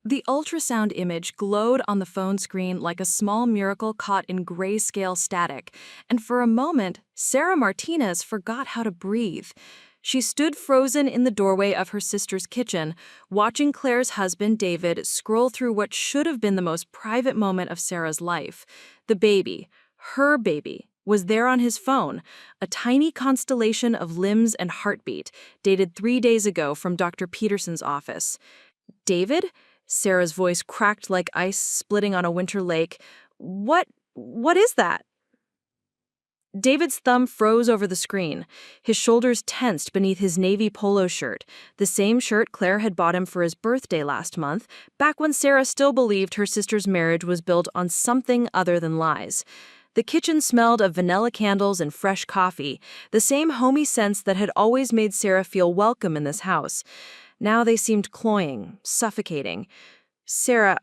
The ultrasound image glowed on the phone screen like a small miracle caught in grayscale static, and for a moment, Sarah Martinez forgot how to breathe. She stood frozen in the doorway of her sister's kitchen, watching Claire's husband, David, scroll through what should have been the most private moment of Sarah's life. The baby, her baby, was there on his phone, a tiny constellation of limbs and heartbeat, dated 3 days ago from Dr. Petersen's office. David? Sarah's voice cracked like ice splitting on a winter lake. What is that? David's thumb froze over the screen. His shoulders tensed beneath his navy polo shirt, the same shirt Claire had bought him for his birthday last month, back when Sarah still believed her sister's marriage was built on something other than lies. The kitchen smelled of vanilla candles and fresh coffee, the same homey scents that had always made Sarah feel welcome in this house. Now they seemed cloying, suffocating. Sarah,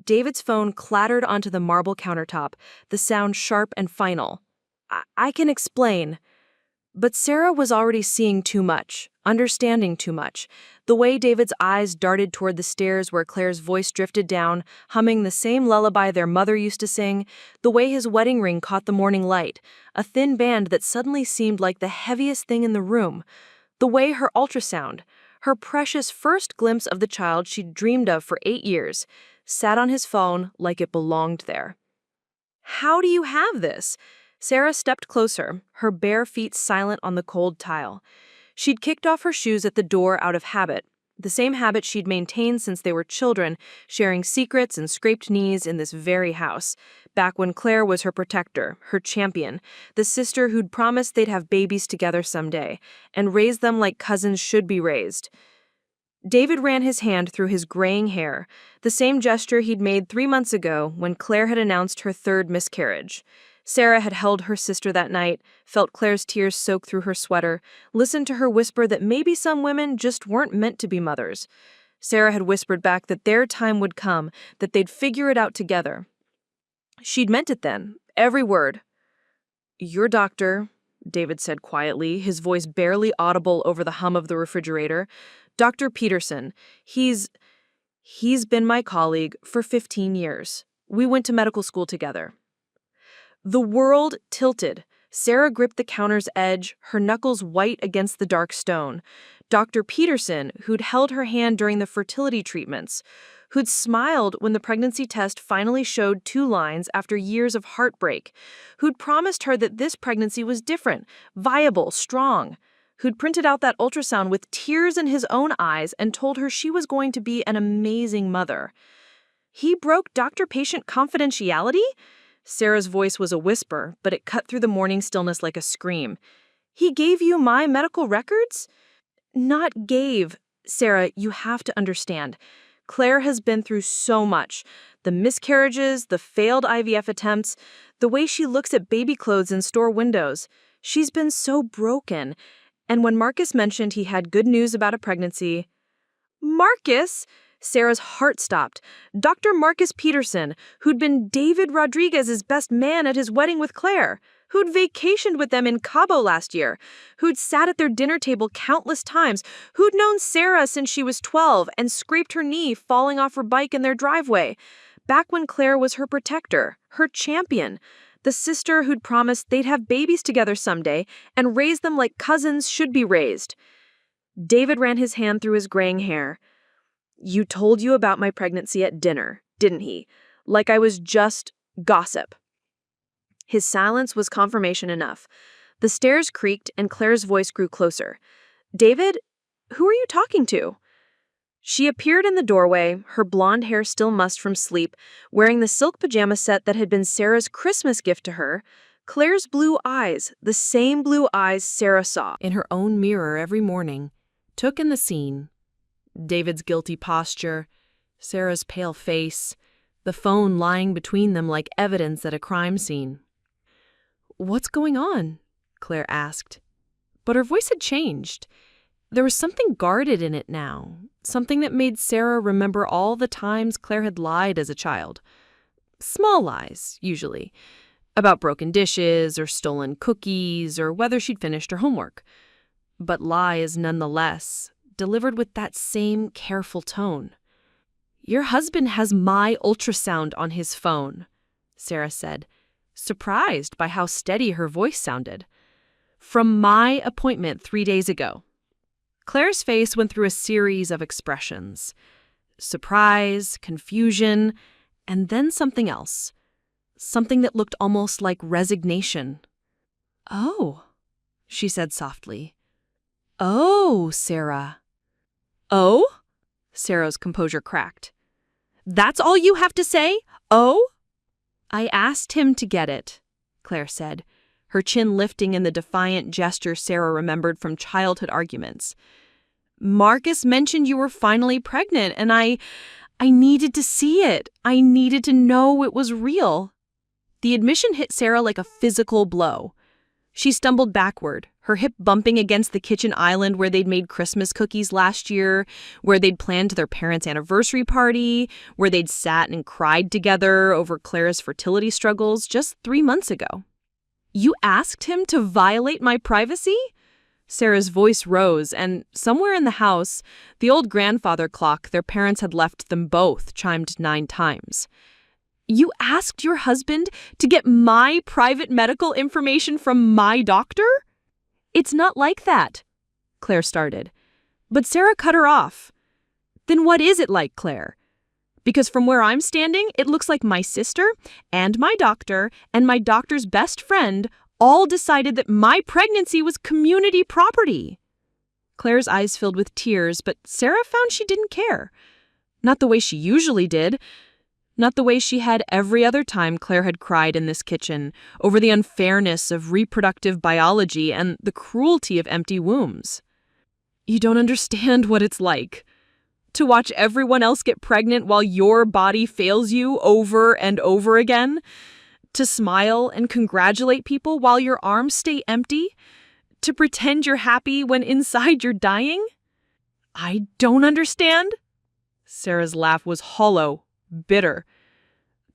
David's phone clattered onto the marble countertop, the sound sharp and final. I can explain. But Sarah was already seeing too much, understanding too much. The way David's eyes darted toward the stairs where Claire's voice drifted down, humming the same lullaby their mother used to sing, the way his wedding ring caught the morning light, a thin band that suddenly seemed like the heaviest thing in the room, the way her ultrasound, her precious first glimpse of the child she'd dreamed of for 8 years, sat on his phone like it belonged there. How do you have this? Sarah stepped closer, her bare feet silent on the cold tile. She'd kicked off her shoes at the door out of habit, the same habit she'd maintained since they were children, sharing secrets and scraped knees in this very house, back when Claire was her protector, her champion, the sister who'd promised they'd have babies together someday, and raise them like cousins should be raised. David ran his hand through his graying hair, the same gesture he'd made 3 months ago when Claire had announced her 3rd miscarriage. Sarah had held her sister that night, felt Claire's tears soak through her sweater, listened to her whisper that maybe some women just weren't meant to be mothers. Sarah had whispered back that their time would come, that they'd figure it out together. She'd meant it then, every word. "Your doctor," David said quietly, his voice barely audible over the hum of the refrigerator. "Dr. Petersen. He's been my colleague for 15 years. We went to medical school together." The world tilted. Sarah gripped the counter's edge, her knuckles white against the dark stone. Dr. Petersen, who'd held her hand during the fertility treatments, who'd smiled when the pregnancy test finally showed 2 lines after years of heartbreak, who'd promised her that this pregnancy was different, viable, strong, who'd printed out that ultrasound with tears in his own eyes and told her she was going to be an amazing mother. He broke doctor-patient confidentiality? Sarah's voice was a whisper, but it cut through the morning stillness like a scream. "He gave you my medical records?" "Not gave. Sarah, you have to understand. Claire has been through so much. The miscarriages, the failed IVF attempts, the way she looks at baby clothes in store windows. She's been so broken. And when Marcus mentioned he had good news about a pregnancy..." "Marcus?" Sarah's heart stopped. Dr. Marcus Petersen, who'd been David Rodriguez's best man at his wedding with Claire, who'd vacationed with them in Cabo last year, who'd sat at their dinner table countless times, who'd known Sarah since she was 12 and scraped her knee falling off her bike in their driveway, back when Claire was her protector, her champion, the sister who'd promised they'd have babies together someday and raise them like cousins should be raised. David ran his hand through his graying hair. "You told you about my pregnancy at dinner, didn't he? Like I was just gossip." His silence was confirmation enough. The stairs creaked and Claire's voice grew closer. "David, who are you talking to?" She appeared in the doorway, her blonde hair still mussed from sleep, wearing the silk pajama set that had been Sarah's Christmas gift to her. Claire's blue eyes, the same blue eyes Sarah saw in her own mirror every morning, took in the scene. David's guilty posture, Sarah's pale face, the phone lying between them like evidence at a crime scene. "What's going on?" Claire asked. But her voice had changed. There was something guarded in it now, something that made Sarah remember all the times Claire had lied as a child. Small lies, usually, about broken dishes or stolen cookies or whether she'd finished her homework. But lies nonetheless, delivered with that same careful tone. Your husband has my ultrasound on his phone, Sarah said, surprised by how steady her voice sounded. From my appointment 3 days ago. Claire's face went through a series of expressions. Surprise, confusion, and then something else. Something that looked almost like resignation. "Oh," she said softly. "Oh, Sarah." "Oh?" Sarah's composure cracked. "That's all you have to say? Oh?" "I asked him to get it," Claire said, her chin lifting in the defiant gesture Sarah remembered from childhood arguments. "Marcus mentioned you were finally pregnant, and I needed to see it. I needed to know it was real." The admission hit Sarah like a physical blow. She stumbled backward, her hip bumping against the kitchen island where they'd made Christmas cookies last year, where they'd planned their parents' anniversary party, where they'd sat and cried together over Claire's fertility struggles just 3 months ago. "You asked him to violate my privacy?" Sarah's voice rose, and somewhere in the house, the old grandfather clock their parents had left them both chimed 9 times. "You asked your husband to get my private medical information from my doctor?" "It's not like that," Claire started. But Sarah cut her off. "Then what is it like, Claire? Because from where I'm standing, it looks like my sister and my doctor's best friend all decided that my pregnancy was community property." Claire's eyes filled with tears, but Sarah found she didn't care. Not the way she usually did. Not the way she had every other time Claire had cried in this kitchen over the unfairness of reproductive biology and the cruelty of empty wombs. "You don't understand what it's like. To watch everyone else get pregnant while your body fails you over and over again. To smile and congratulate people while your arms stay empty. To pretend you're happy when inside you're dying." "I don't understand." Sarah's laugh was hollow, bitter.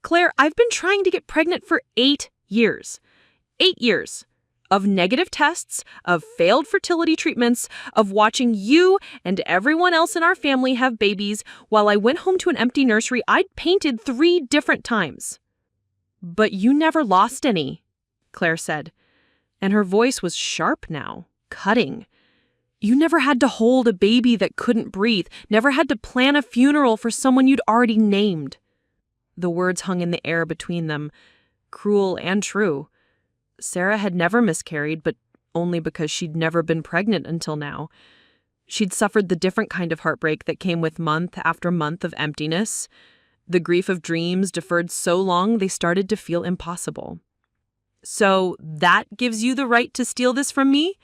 "Claire, I've been trying to get pregnant for 8 years. 8 years. Of negative tests, of failed fertility treatments, of watching you and everyone else in our family have babies while I went home to an empty nursery I'd painted 3 different times." "But you never lost any," Claire said, and her voice was sharp now, cutting. "You never had to hold a baby that couldn't breathe, never had to plan a funeral for someone you'd already named." The words hung in the air between them, cruel and true. Sarah had never miscarried, but only because she'd never been pregnant until now. She'd suffered the different kind of heartbreak that came with month after month of emptiness, the grief of dreams deferred so long they started to feel impossible. "So that gives you the right to steal this from me?"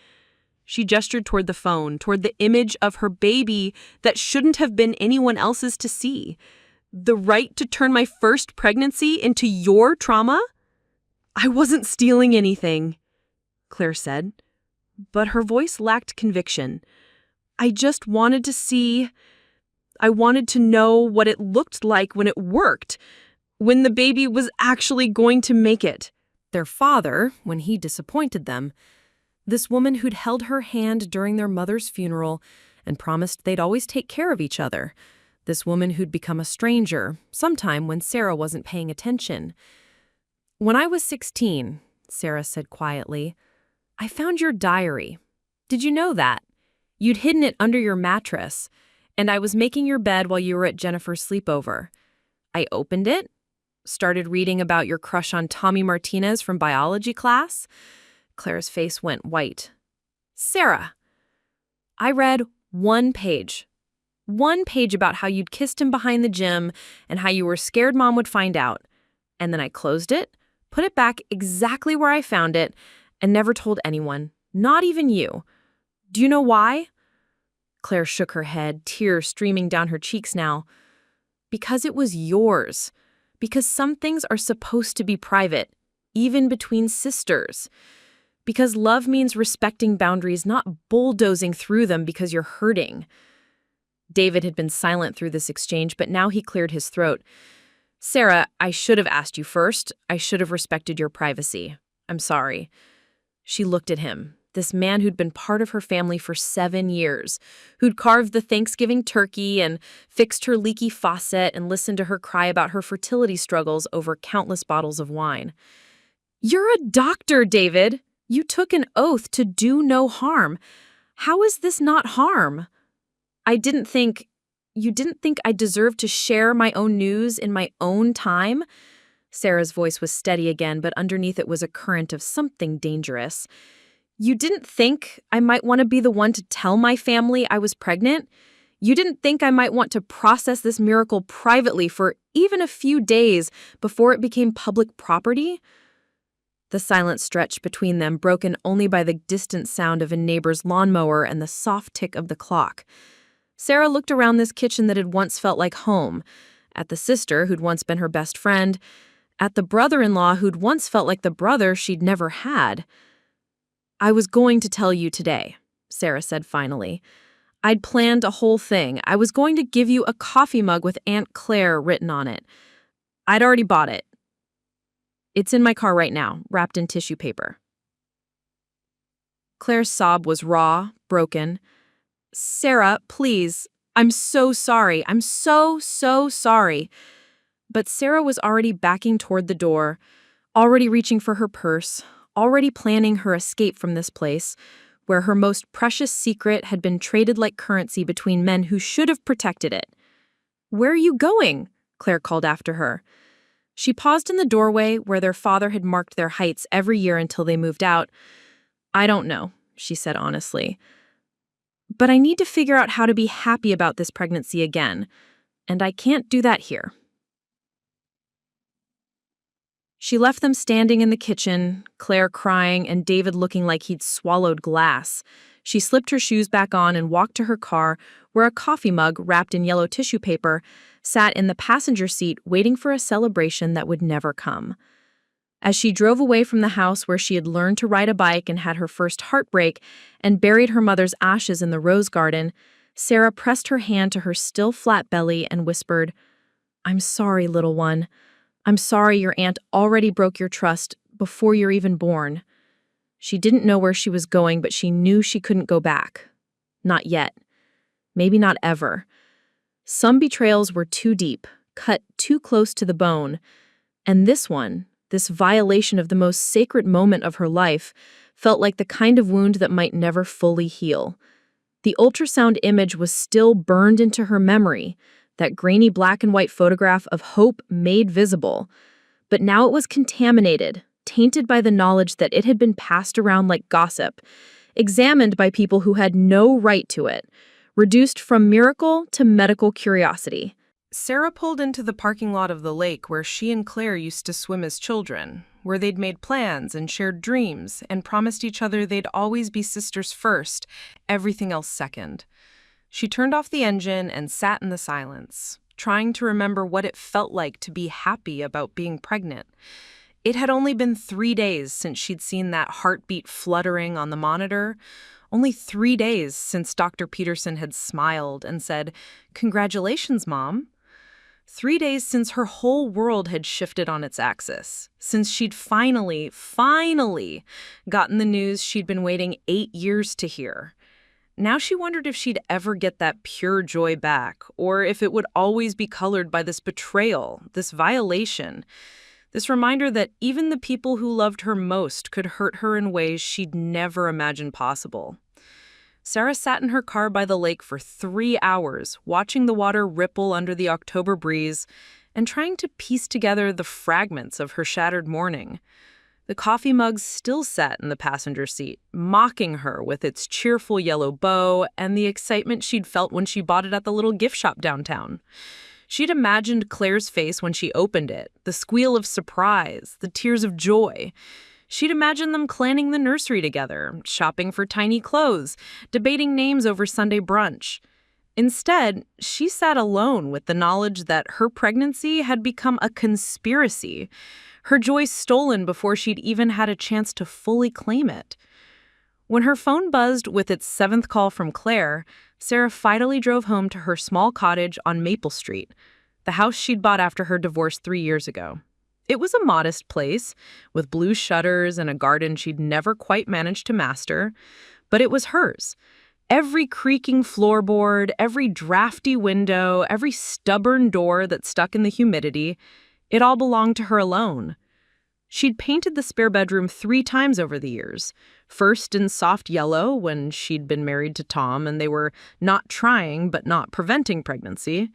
She gestured toward the phone, toward the image of her baby that shouldn't have been anyone else's to see. "The right to turn my first pregnancy into your trauma?" "I wasn't stealing anything," Claire said, but her voice lacked conviction. "I just wanted to see. I wanted to know what it looked like when it worked, when the baby was actually going to make it." Their father, when he disappointed them, this woman who'd held her hand during their mother's funeral and promised they'd always take care of each other, this woman who'd become a stranger sometime when Sarah wasn't paying attention. "When I was 16, Sarah said quietly, I found your diary. Did you know that? You'd hidden it under your mattress, and I was making your bed while you were at Jennifer's sleepover. I opened it, started reading about your crush on Tommy Martinez from biology class." Claire's face went white. "Sarah, I read 1 page. 1 page about how you'd kissed him behind the gym and how you were scared Mom would find out. And then I closed it, put it back exactly where I found it, and never told anyone, not even you. Do you know why?" Claire shook her head, tears streaming down her cheeks now. "Because it was yours. Because some things are supposed to be private, even between sisters. Because love means respecting boundaries, not bulldozing through them because you're hurting." David had been silent through this exchange, but now he cleared his throat. "Sarah, I should have asked you first. I should have respected your privacy. I'm sorry." She looked at him, This man who'd been part of her family for 7 years, who'd carved the Thanksgiving turkey and fixed her leaky faucet and listened to her cry about her fertility struggles over countless bottles of wine. "You're a doctor, David. You took an oath to do no harm. How is this not harm? You didn't think I deserved to share my own news in my own time?" Sarah's voice was steady again, but underneath it was a current of something dangerous. "You didn't think I might want to be the one to tell my family I was pregnant? You didn't think I might want to process this miracle privately for even a few days before it became public property?" The silence stretched between them, broken only by the distant sound of a neighbor's lawnmower and the soft tick of the clock. Sarah looked around this kitchen that had once felt like home, at the sister who'd once been her best friend, at the brother-in-law who'd once felt like the brother she'd never had. "I was going to tell you today," Sarah said finally. "I'd planned a whole thing. I was going to give you a coffee mug with Aunt Claire written on it. I'd already bought it. It's in my car right now, wrapped in tissue paper." Claire's sob was raw, broken. "Sarah, please. I'm so sorry. I'm so sorry." But Sarah was already backing toward the door, already reaching for her purse, already planning her escape from this place, where her most precious secret had been traded like currency between men who should have protected it. "Where are you going?" Claire called after her. She paused in the doorway where their father had marked their heights every year until they moved out. "I don't know," she said honestly. "But I need to figure out how to be happy about this pregnancy again, and I can't do that here." She left them standing in the kitchen, Claire crying and David looking like he'd swallowed glass. She slipped her shoes back on and walked to her car, where a coffee mug wrapped in yellow tissue paper sat in the passenger seat waiting for a celebration that would never come. As she drove away from the house where she had learned to ride a bike and had her first heartbreak and buried her mother's ashes in the rose garden, Sarah pressed her hand to her still flat belly and whispered, "I'm sorry, little one. I'm sorry your aunt already broke your trust before you're even born." She didn't know where she was going, but she knew she couldn't go back. Not yet. Maybe not ever. Some betrayals were too deep, cut too close to the bone. And this one, this violation of the most sacred moment of her life, felt like the kind of wound that might never fully heal. The ultrasound image was still burned into her memory, that grainy black and white photograph of hope made visible. But now it was contaminated, tainted by the knowledge that it had been passed around like gossip, examined by people who had no right to it, reduced from miracle to medical curiosity. Sarah pulled into the parking lot of the lake where she and Claire used to swim as children, where they'd made plans and shared dreams and promised each other they'd always be sisters first, everything else second. She turned off the engine and sat in the silence, trying to remember what it felt like to be happy about being pregnant. It had only been 3 days since she'd seen that heartbeat fluttering on the monitor, only 3 days since Dr. Petersen had smiled and said, "Congratulations, Mom." 3 days since her whole world had shifted on its axis, since she'd finally gotten the news she'd been waiting 8 years to hear. Now she wondered if she'd ever get that pure joy back, or if it would always be colored by this betrayal, this violation, this reminder that even the people who loved her most could hurt her in ways she'd never imagined possible. Sarah sat in her car by the lake for 3 hours, watching the water ripple under the October breeze and trying to piece together the fragments of her shattered morning. The coffee mug still sat in the passenger seat, mocking her with its cheerful yellow bow and the excitement she'd felt when she bought it at the little gift shop downtown. She'd imagined Claire's face when she opened it, the squeal of surprise, the tears of joy. She'd imagined them planning the nursery together, shopping for tiny clothes, debating names over Sunday brunch. Instead, she sat alone with the knowledge that her pregnancy had become a conspiracy, her joy stolen before she'd even had a chance to fully claim it. When her phone buzzed with its 7th call from Claire, Sarah finally drove home to her small cottage on Maple Street, the house she'd bought after her divorce 3 years ago. It was a modest place, with blue shutters and a garden she'd never quite managed to master, but it was hers. Every creaking floorboard, every drafty window, every stubborn door that stuck in the humidity, it all belonged to her alone. She'd painted the spare bedroom 3 times over the years. First in soft yellow when she'd been married to Tom and they were not trying but not preventing pregnancy.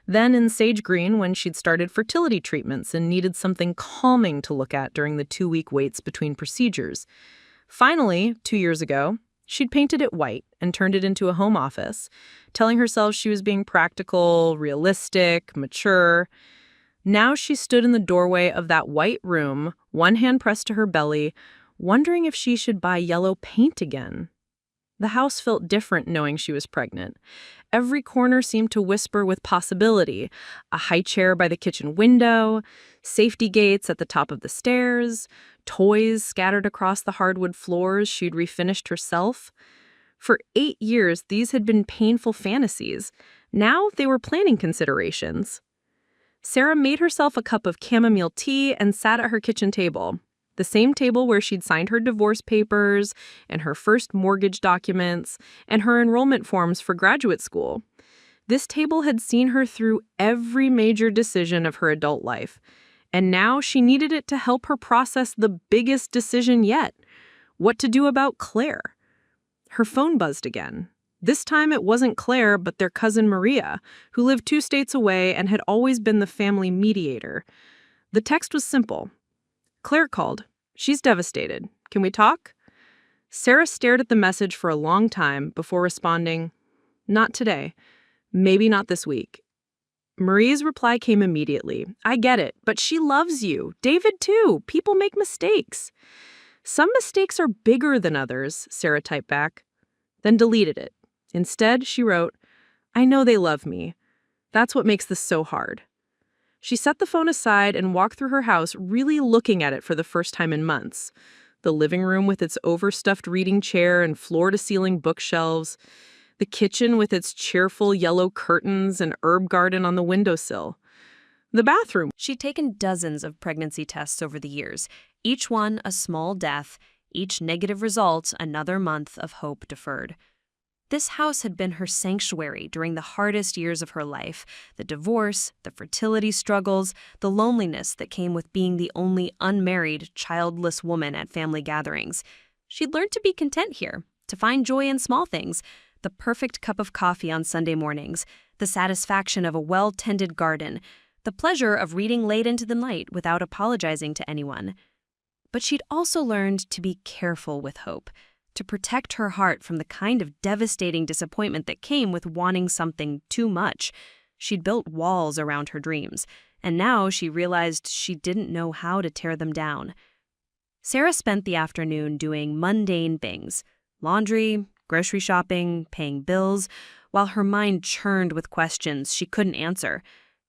Then in sage green when she'd started fertility treatments and needed something calming to look at during the 2-week waits between procedures. Finally, 2 years ago, she'd painted it white and turned it into a home office, telling herself she was being practical, realistic, mature. Now she stood in the doorway of that white room, one hand pressed to her belly, wondering if she should buy yellow paint again. The house felt different knowing she was pregnant. Every corner seemed to whisper with possibility. A high chair by the kitchen window, safety gates at the top of the stairs, toys scattered across the hardwood floors she'd refinished herself. For 8 years, these had been painful fantasies. Now they were planning considerations. Sarah made herself a cup of chamomile tea and sat at her kitchen table, the same table where she'd signed her divorce papers and her first mortgage documents and her enrollment forms for graduate school. This table had seen her through every major decision of her adult life, and now she needed it to help her process the biggest decision yet: what to do about Claire. Her phone buzzed again. This time it wasn't Claire, but their cousin Maria, who lived 2 states away and had always been the family mediator. The text was simple. Claire called. She's devastated. Can we talk? Sarah stared at the message for a long time before responding, not today. Maybe not this week. Maria's reply came immediately. I get it, but she loves you. David too. People make mistakes. Some mistakes are bigger than others, Sarah typed back, then deleted it. Instead, she wrote, I know they love me. That's what makes this so hard. She set the phone aside and walked through her house, really looking at it for the first time in months. The living room with its overstuffed reading chair and floor-to-ceiling bookshelves. The kitchen with its cheerful yellow curtains and herb garden on the windowsill. The bathroom. She'd taken dozens of pregnancy tests over the years, each one a small death, each negative result another month of hope deferred. This house had been her sanctuary during the hardest years of her life: the divorce, the fertility struggles, the loneliness that came with being the only unmarried, childless woman at family gatherings. She'd learned to be content here, to find joy in small things: the perfect cup of coffee on Sunday mornings, the satisfaction of a well-tended garden, the pleasure of reading late into the night without apologizing to anyone. But she'd also learned to be careful with hope, to protect her heart from the kind of devastating disappointment that came with wanting something too much. She'd built walls around her dreams, and now she realized she didn't know how to tear them down. Sarah spent the afternoon doing mundane things: laundry, grocery shopping, paying bills, while her mind churned with questions she couldn't answer.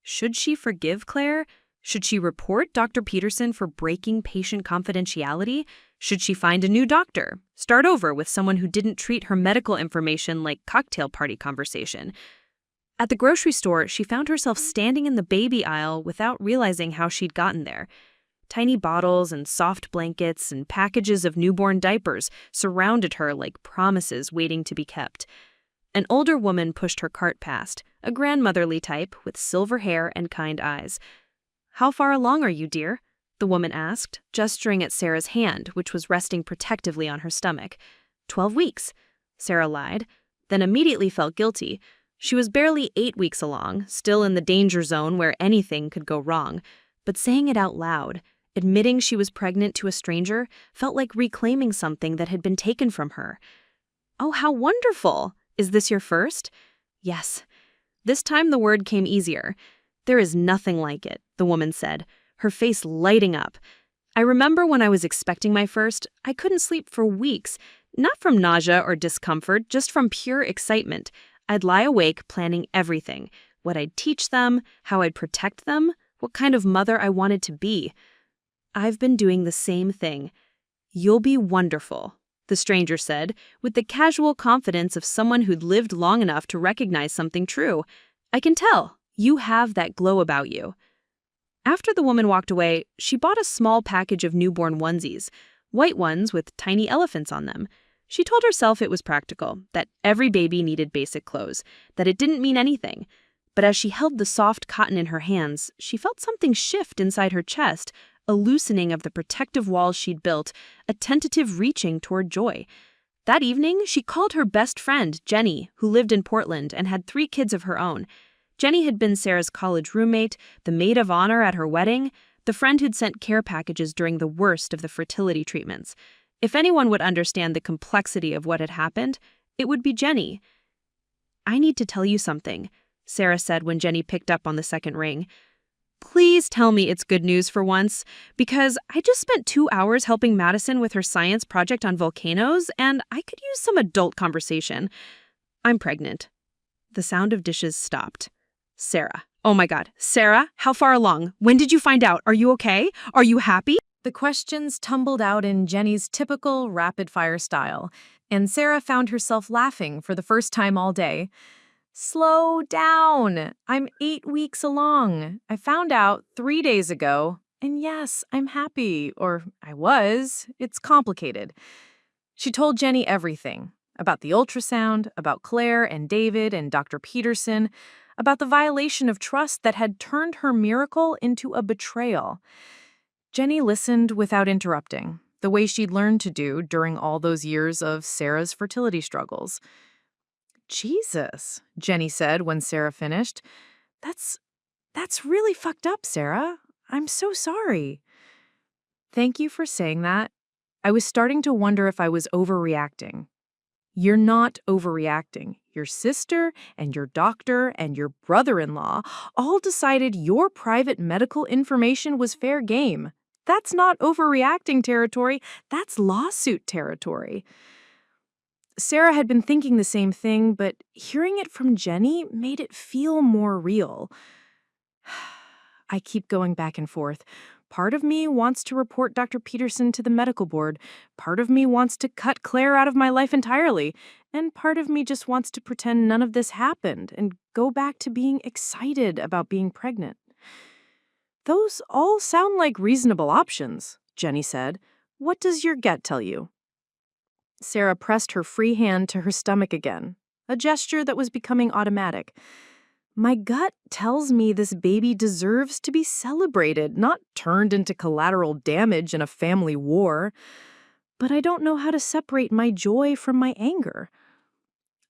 Should she forgive Claire? Should she report Dr. Petersen for breaking patient confidentiality? Should she find a new doctor? Start over with someone who didn't treat her medical information like cocktail party conversation? At the grocery store, she found herself standing in the baby aisle without realizing how she'd gotten there. Tiny bottles and soft blankets and packages of newborn diapers surrounded her like promises waiting to be kept. An older woman pushed her cart past, a grandmotherly type with silver hair and kind eyes. How far along are you, dear? The woman asked, gesturing at Sarah's hand, which was resting protectively on her stomach. 12 weeks, Sarah lied, then immediately felt guilty. She was barely 8 weeks along, still in the danger zone where anything could go wrong. But saying it out loud, admitting she was pregnant to a stranger, felt like reclaiming something that had been taken from her. Oh, how wonderful! Is this your first? Yes. This time the word came easier. There is nothing like it, the woman said, her face lighting up. I remember when I was expecting my first, I couldn't sleep for weeks, not from nausea or discomfort, just from pure excitement. I'd lie awake planning everything: what I'd teach them, how I'd protect them, what kind of mother I wanted to be. I've been doing the same thing. You'll be wonderful, the stranger said, with the casual confidence of someone who'd lived long enough to recognize something true. I can tell. You have that glow about you. After the woman walked away, she bought a small package of newborn onesies, white ones with tiny elephants on them. She told herself it was practical, that every baby needed basic clothes, that it didn't mean anything. But as she held the soft cotton in her hands, she felt something shift inside her chest, a loosening of the protective walls she'd built, a tentative reaching toward joy. That evening, she called her best friend, Jenny, who lived in Portland and had 3 kids of her own. Jenny had been Sarah's college roommate, the maid of honor at her wedding, the friend who'd sent care packages during the worst of the fertility treatments. If anyone would understand the complexity of what had happened, it would be Jenny. "I need to tell you something," Sarah said when Jenny picked up on the second ring. "Please tell me it's good news for once, because I just spent 2 hours helping Madison with her science project on volcanoes, and I could use some adult conversation. I'm pregnant." The sound of dishes stopped. Sarah. "Oh my God. Sarah, how far along? When did you find out? Are you okay? Are you happy?" The questions tumbled out in Jenny's typical rapid-fire style, and Sarah found herself laughing for the first time all day. "Slow down. I'm 8 weeks along. I found out 3 days ago, and yes, I'm happy, or I was. It's complicated." She told Jenny everything about the ultrasound, about Claire and David and Dr. Petersen, about the violation of trust that had turned her miracle into a betrayal. Jenny listened without interrupting, the way she'd learned to do during all those years of Sarah's fertility struggles. "Jesus," Jenny said when Sarah finished. That's really fucked up, Sarah. I'm so sorry." "Thank you for saying that. I was starting to wonder if I was overreacting." "You're not overreacting. Your sister and your doctor and your brother-in-law all decided your private medical information was fair game. That's not overreacting territory. That's lawsuit territory." Sarah had been thinking the same thing, but hearing it from Jenny made it feel more real. "I keep going back and forth. Part of me wants to report Dr. Petersen to the medical board. Part of me wants to cut Claire out of my life entirely. And part of me just wants to pretend none of this happened and go back to being excited about being pregnant." "Those all sound like reasonable options," Jenny said. "What does your gut tell you?" Sarah pressed her free hand to her stomach again, a gesture that was becoming automatic. "My gut tells me this baby deserves to be celebrated, not turned into collateral damage in a family war. But I don't know how to separate my joy from my anger."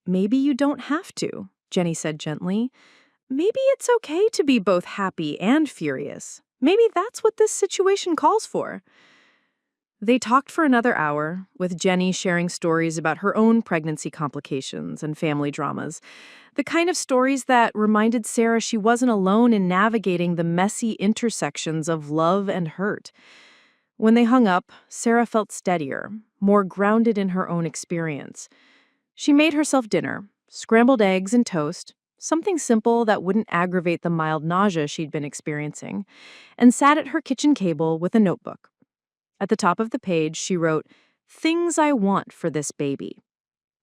"Maybe you don't have to," Jenny said gently. "Maybe it's okay to be both happy and furious. Maybe that's what this situation calls for." They talked for another hour, with Jenny sharing stories about her own pregnancy complications and family dramas, the kind of stories that reminded Sarah she wasn't alone in navigating the messy intersections of love and hurt. When they hung up, Sarah felt steadier, more grounded in her own experience. She made herself dinner, scrambled eggs and toast, something simple that wouldn't aggravate the mild nausea she'd been experiencing, and sat at her kitchen table with a notebook. At the top of the page, she wrote, "Things I want for this baby."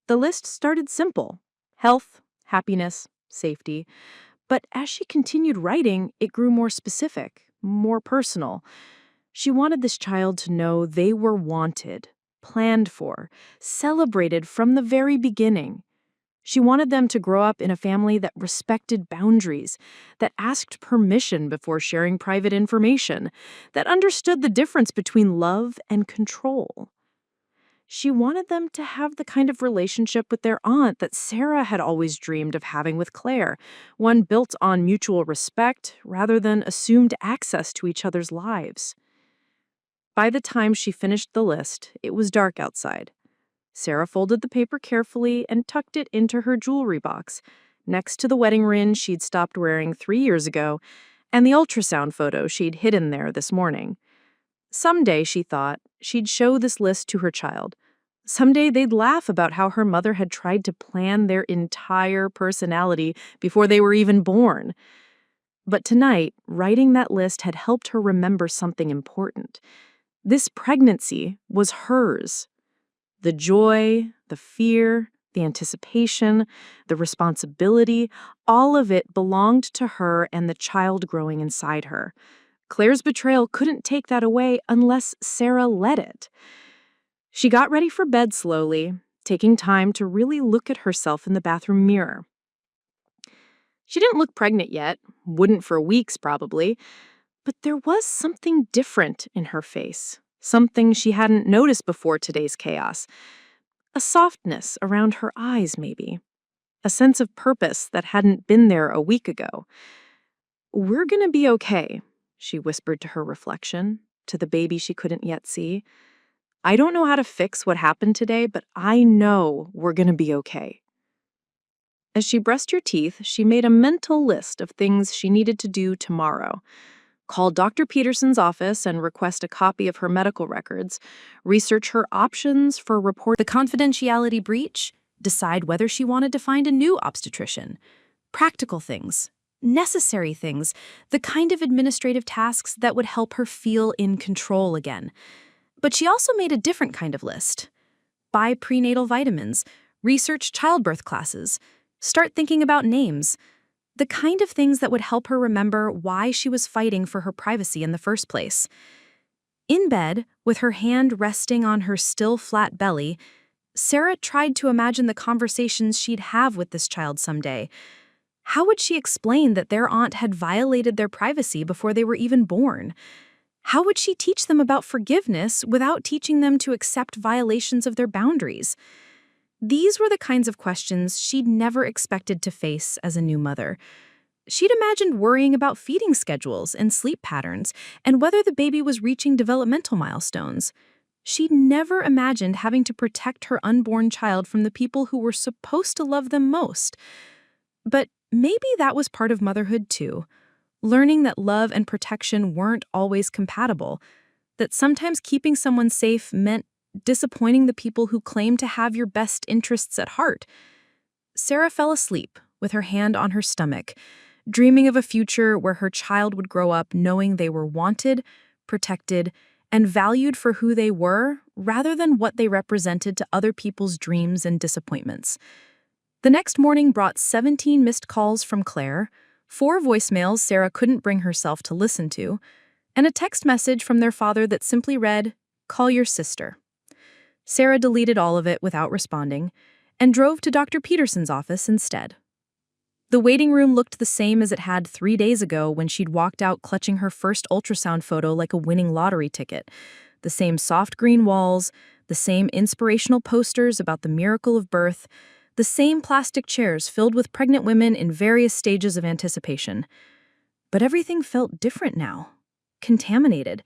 The list started simple: health, happiness, safety. But as she continued writing, it grew more specific, more personal. She wanted this child to know they were wanted, planned for, celebrated from the very beginning. She wanted them to grow up in a family that respected boundaries, that asked permission before sharing private information, that understood the difference between love and control. She wanted them to have the kind of relationship with their aunt that Sarah had always dreamed of having with Claire, one built on mutual respect rather than assumed access to each other's lives. By the time she finished the list, it was dark outside. Sarah folded the paper carefully and tucked it into her jewelry box, next to the wedding ring she'd stopped wearing 3 years ago and the ultrasound photo she'd hidden there this morning. Someday, she thought, she'd show this list to her child. Someday they'd laugh about how her mother had tried to plan their entire personality before they were even born. But tonight, writing that list had helped her remember something important. This pregnancy was hers. The joy, the fear, the anticipation, the responsibility, all of it belonged to her and the child growing inside her. Claire's betrayal couldn't take that away unless Sarah let it. She got ready for bed slowly, taking time to really look at herself in the bathroom mirror. She didn't look pregnant yet, wouldn't for weeks probably, but there was something different in her face, something she hadn't noticed before today's chaos. A softness around her eyes, maybe. A sense of purpose that hadn't been there a week ago. "We're gonna be okay," she whispered to her reflection, to the baby she couldn't yet see. "I don't know how to fix what happened today, but I know we're gonna be okay." As she brushed her teeth, she made a mental list of things she needed to do tomorrow. Call Dr. Petersen's office and request a copy of her medical records, research her options for report The confidentiality breach, decide whether she wanted to find a new obstetrician. Practical things, necessary things, the kind of administrative tasks that would help her feel in control again. But she also made a different kind of list. Buy prenatal vitamins, research childbirth classes, start thinking about names. The kind of things that would help her remember why she was fighting for her privacy in the first place. In bed, with her hand resting on her still flat belly, Sarah tried to imagine the conversations she'd have with this child someday. How would she explain that their aunt had violated their privacy before they were even born? How would she teach them about forgiveness without teaching them to accept violations of their boundaries? These were the kinds of questions she'd never expected to face as a new mother. She'd imagined worrying about feeding schedules and sleep patterns and whether the baby was reaching developmental milestones. She'd never imagined having to protect her unborn child from the people who were supposed to love them most. But maybe that was part of motherhood too, learning that love and protection weren't always compatible, that sometimes keeping someone safe meant disappointing the people who claim to have your best interests at heart. Sarah fell asleep with her hand on her stomach, dreaming of a future where her child would grow up knowing they were wanted, protected, and valued for who they were rather than what they represented to other people's dreams and disappointments. The next morning brought 17 missed calls from Claire, 4 voicemails Sarah couldn't bring herself to listen to, and a text message from their father that simply read, "Call your sister." Sarah deleted all of it without responding and drove to Dr. Petersen's office instead. The waiting room looked the same as it had 3 days ago when she'd walked out clutching her first ultrasound photo like a winning lottery ticket. The same soft green walls, the same inspirational posters about the miracle of birth, the same plastic chairs filled with pregnant women in various stages of anticipation. But everything felt different now, contaminated.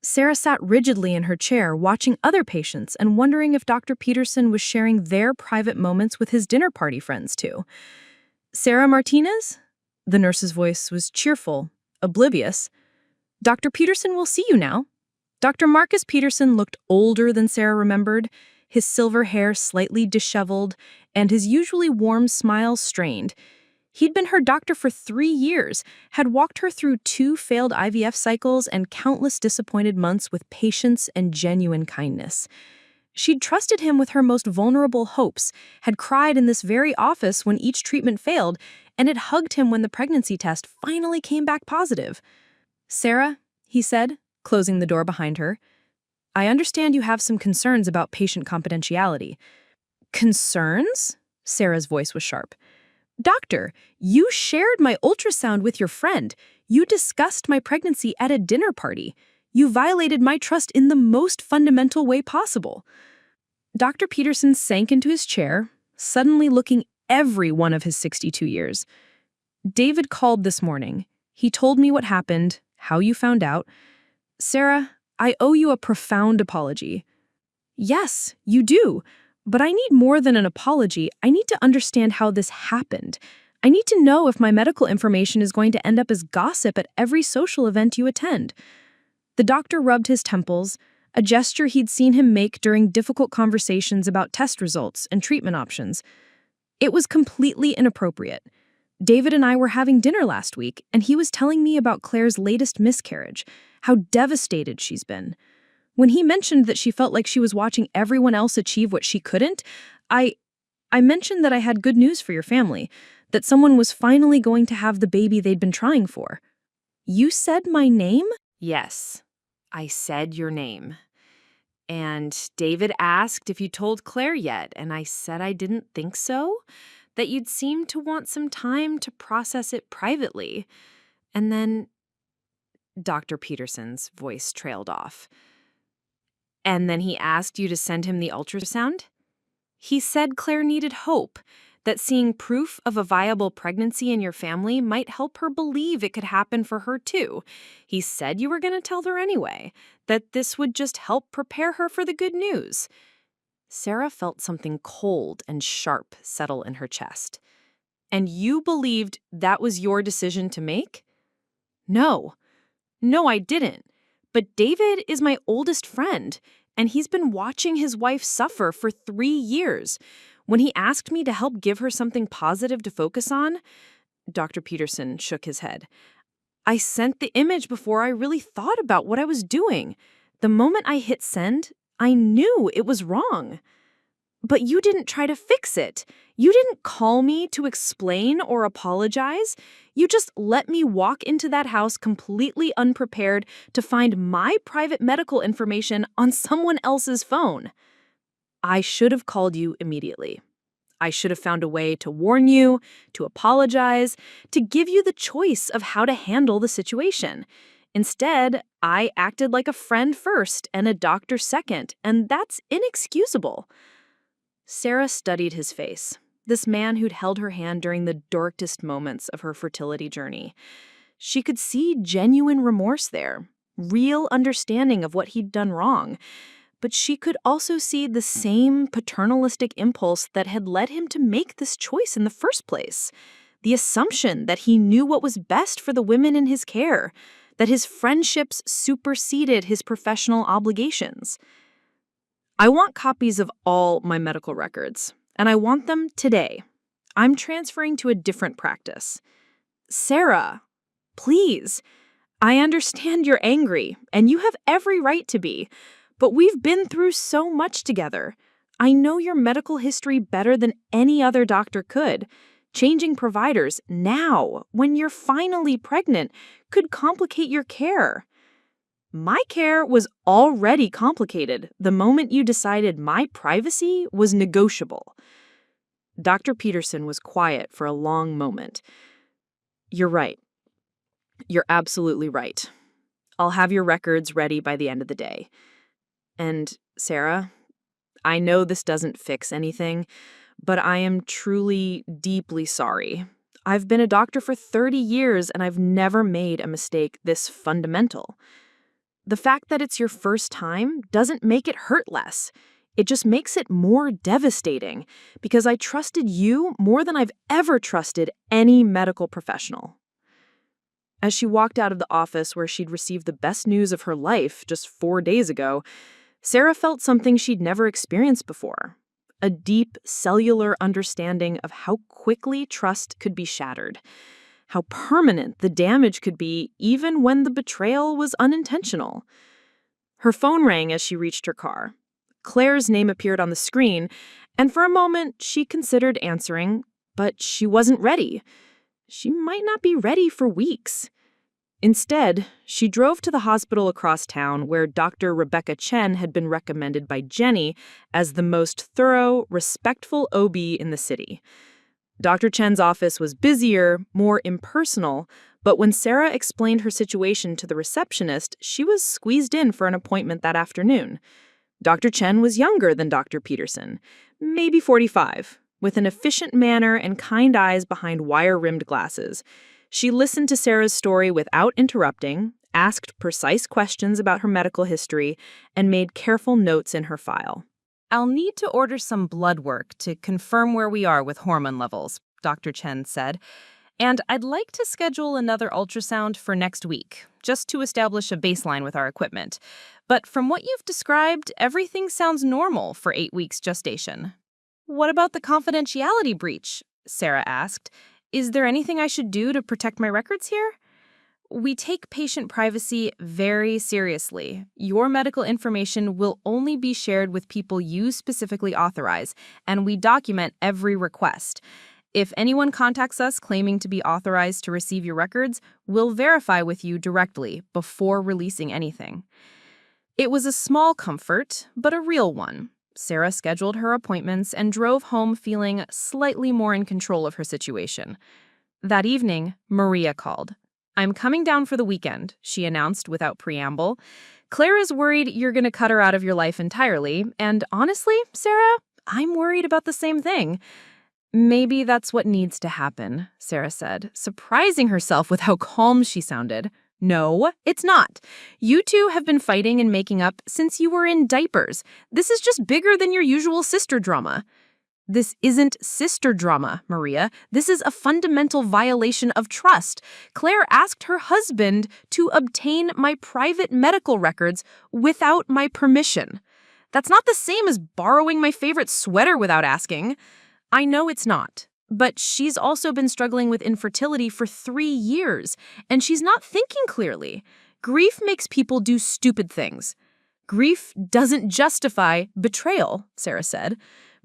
Sarah sat rigidly in her chair, watching other patients and wondering if Dr. Petersen was sharing their private moments with his dinner party friends too. "Sarah Martinez?" The nurse's voice was cheerful, oblivious. "Dr. Petersen will see you now." Dr. Marcus Petersen looked older than Sarah remembered, his silver hair slightly disheveled, and his usually warm smile strained. He'd been her doctor for 3 years, had walked her through 2 failed IVF cycles and countless disappointed months with patience and genuine kindness. She'd trusted him with her most vulnerable hopes, had cried in this very office when each treatment failed, and had hugged him when the pregnancy test finally came back positive. "Sarah," he said, closing the door behind her, "I understand you have some concerns about patient confidentiality." "Concerns?" Sarah's voice was sharp. "Doctor, you shared my ultrasound with your friend. You discussed my pregnancy at a dinner party. You violated my trust in the most fundamental way possible." Dr. Petersen sank into his chair, suddenly looking every one of his 62 years. "David called this morning. He told me what happened, how you found out. Sarah, I owe you a profound apology." "Yes, you do. But I need more than an apology. I need to understand how this happened. I need to know if my medical information is going to end up as gossip at every social event you attend." The doctor rubbed his temples, a gesture he'd seen him make during difficult conversations about test results and treatment options. "It was completely inappropriate. David and I were having dinner last week, and he was telling me about Claire's latest miscarriage, how devastated she's been. When he mentioned that she felt like she was watching everyone else achieve what she couldn't, I mentioned that I had good news for your family, that someone was finally going to have the baby they'd been trying for." You said my name? Yes, I said your name. And David asked if you told Claire yet, and I said I didn't think so, that you'd seem to want some time to process it privately. And then Dr. Petersen's voice trailed off. And then he asked you to send him the ultrasound? He said Claire needed hope, that seeing proof of a viable pregnancy in your family might help her believe it could happen for her too. He said you were going to tell her anyway, that this would just help prepare her for the good news. Sarah felt something cold and sharp settle in her chest. And you believed that was your decision to make? No, I didn't. But David is my oldest friend, and he's been watching his wife suffer for 3 years. When he asked me to help give her something positive to focus on, Dr. Petersen shook his head. I sent the image before I really thought about what I was doing. The moment I hit send, I knew it was wrong. But you didn't try to fix it. You didn't call me to explain or apologize. You just let me walk into that house completely unprepared to find my private medical information on someone else's phone. I should have called you immediately. I should have found a way to warn you, to apologize, to give you the choice of how to handle the situation. Instead, I acted like a friend first and a doctor second, and that's inexcusable. Sarah studied his face, this man who'd held her hand during the darkest moments of her fertility journey. She could see genuine remorse there, real understanding of what he'd done wrong. But she could also see the same paternalistic impulse that had led him to make this choice in the first place. The assumption that he knew what was best for the women in his care, that his friendships superseded his professional obligations. I want copies of all my medical records, and I want them today. I'm transferring to a different practice. Sarah, please. I understand you're angry, and you have every right to be. But we've been through so much together. I know your medical history better than any other doctor could. Changing providers now, when you're finally pregnant, could complicate your care. My care was already complicated the moment you decided my privacy was negotiable. Dr. Petersen was quiet for a long moment. You're right. You're absolutely right. I'll have your records ready by the end of the day. And, Sarah, I know this doesn't fix anything, but I am truly, deeply sorry. I've been a doctor for 30 years, and I've never made a mistake this fundamental. The fact that it's your first time doesn't make it hurt less. It just makes it more devastating, because I trusted you more than I've ever trusted any medical professional. As she walked out of the office where she'd received the best news of her life just 4 days ago, Sarah felt something she'd never experienced before, a deep cellular understanding of how quickly trust could be shattered, how permanent the damage could be even when the betrayal was unintentional. Her phone rang as she reached her car. Claire's name appeared on the screen, and for a moment she considered answering, but she wasn't ready. She might not be ready for weeks. Instead, she drove to the hospital across town where Dr. Rebecca Chen had been recommended by Jenny as the most thorough, respectful OB in the city. Dr. Chen's office was busier, more impersonal, but when Sarah explained her situation to the receptionist, she was squeezed in for an appointment that afternoon. Dr. Chen was younger than Dr. Petersen, maybe 45, with an efficient manner and kind eyes behind wire-rimmed glasses. She listened to Sarah's story without interrupting, asked precise questions about her medical history, and made careful notes in her file. I'll need to order some blood work to confirm where we are with hormone levels, Dr. Chen said. And I'd like to schedule another ultrasound for next week, just to establish a baseline with our equipment. But from what you've described, everything sounds normal for 8 weeks gestation. What about the confidentiality breach? Sarah asked. Is there anything I should do to protect my records here? We take patient privacy very seriously. Your medical information will only be shared with people you specifically authorize, and we document every request. If anyone contacts us claiming to be authorized to receive your records, we'll verify with you directly before releasing anything. It was a small comfort, but a real one. Sarah scheduled her appointments and drove home feeling slightly more in control of her situation. That evening, Maria called. "I'm coming down for the weekend," she announced without preamble. "Claire is worried you're going to cut her out of your life entirely, and honestly, Sarah, I'm worried about the same thing." "Maybe that's what needs to happen," Sarah said, surprising herself with how calm she sounded. "No, it's not. You two have been fighting and making up since you were in diapers. This is just bigger than your usual sister drama." "This isn't sister drama, Maria. This is a fundamental violation of trust. Claire asked her husband to obtain my private medical records without my permission. That's not the same as borrowing my favorite sweater without asking." "I know it's not. But she's also been struggling with infertility for 3 years, and she's not thinking clearly. Grief makes people do stupid things." "Grief doesn't justify betrayal," Sarah said.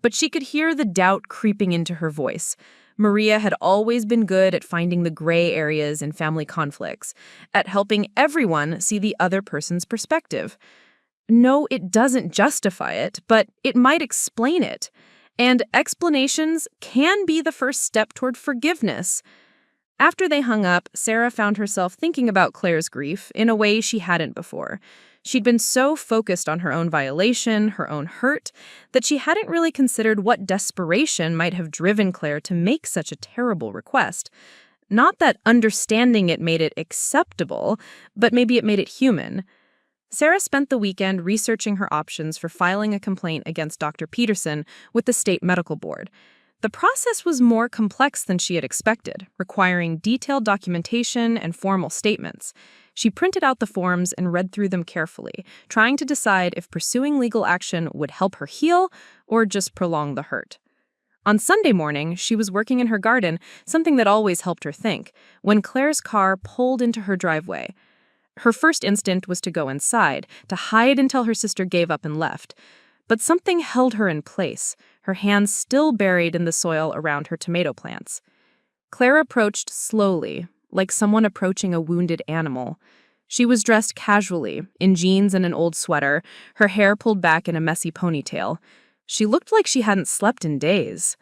But she could hear the doubt creeping into her voice. Maria had always been good at finding the gray areas in family conflicts, at helping everyone see the other person's perspective. "No, it doesn't justify it, but it might explain it. And explanations can be the first step toward forgiveness." After they hung up, Sarah found herself thinking about Claire's grief in a way she hadn't before. She'd been so focused on her own violation, her own hurt, that she hadn't really considered what desperation might have driven Claire to make such a terrible request. Not that understanding it made it acceptable, but maybe it made it human. Sarah spent the weekend researching her options for filing a complaint against Dr. Petersen with the state medical board. The process was more complex than she had expected, requiring detailed documentation and formal statements. She printed out the forms and read through them carefully, trying to decide if pursuing legal action would help her heal or just prolong the hurt. On Sunday morning, she was working in her garden, something that always helped her think, when Claire's car pulled into her driveway. Her first instinct was to go inside, to hide until her sister gave up and left. But something held her in place, her hands still buried in the soil around her tomato plants. Claire approached slowly, like someone approaching a wounded animal. She was dressed casually, in jeans and an old sweater, her hair pulled back in a messy ponytail. She looked like she hadn't slept in days.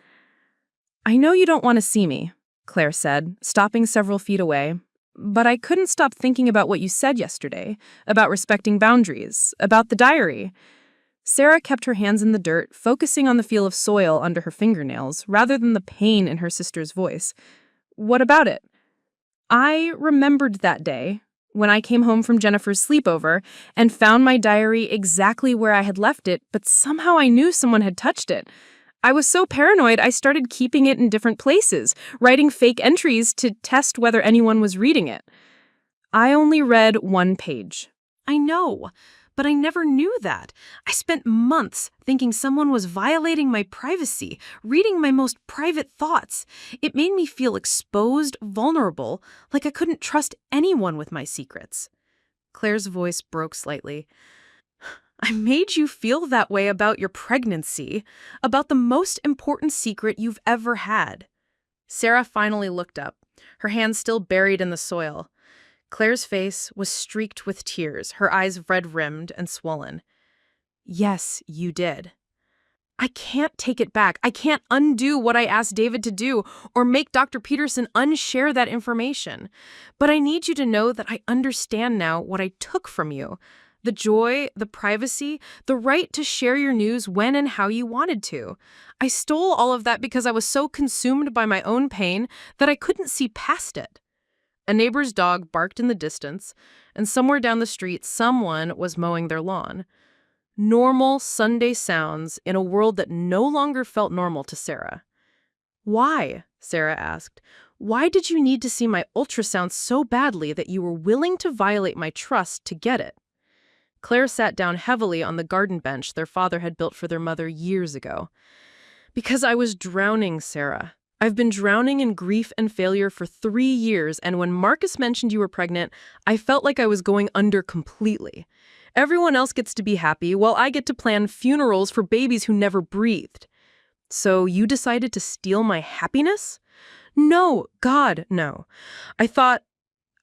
"I know you don't want to see me," Claire said, stopping several feet away. "But I couldn't stop thinking about what you said yesterday, about respecting boundaries, about the diary." Sarah kept her hands in the dirt, focusing on the feel of soil under her fingernails, rather than the pain in her sister's voice. "What about it?" "I remembered that day, when I came home from Jennifer's sleepover and found my diary exactly where I had left it, but somehow I knew someone had touched it. I was so paranoid I started keeping it in different places, writing fake entries to test whether anyone was reading it." "I only read 1 page." "I know, but I never knew that. I spent months thinking someone was violating my privacy, reading my most private thoughts. It made me feel exposed, vulnerable, like I couldn't trust anyone with my secrets." Claire's voice broke slightly. "I made you feel that way about your pregnancy, about the most important secret you've ever had." Sarah finally looked up, her hands still buried in the soil. Claire's face was streaked with tears, her eyes red-rimmed and swollen. "Yes, you did. I can't take it back. I can't undo what I asked David to do or make Dr. Petersen unshare that information. But I need you to know that I understand now what I took from you. The joy, the privacy, the right to share your news when and how you wanted to. I stole all of that because I was so consumed by my own pain that I couldn't see past it." A neighbor's dog barked in the distance, and somewhere down the street, someone was mowing their lawn. Normal Sunday sounds in a world that no longer felt normal to Sarah. "Why?" Sarah asked. "Why did you need to see my ultrasound so badly that you were willing to violate my trust to get it?" Claire sat down heavily on the garden bench their father had built for their mother years ago. "Because I was drowning, Sarah. I've been drowning in grief and failure for 3 years, and when Marcus mentioned you were pregnant, I felt like I was going under completely. Everyone else gets to be happy, while I get to plan funerals for babies who never breathed. So you decided to steal my happiness? No, God, no. I thought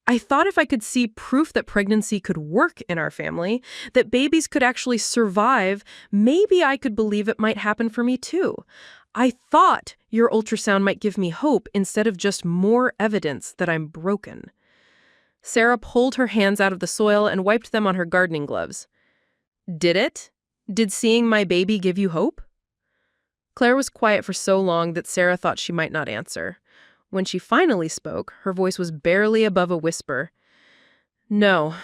if I could see proof that pregnancy could work in our family, that babies could actually survive, maybe I could believe it might happen for me too. I thought your ultrasound might give me hope instead of just more evidence that I'm broken. Sarah pulled her hands out of the soil and wiped them on her gardening gloves. Did it? Did seeing my baby give you hope? Claire was quiet for so long that Sarah thought she might not answer. When she finally spoke, her voice was barely above a whisper. No,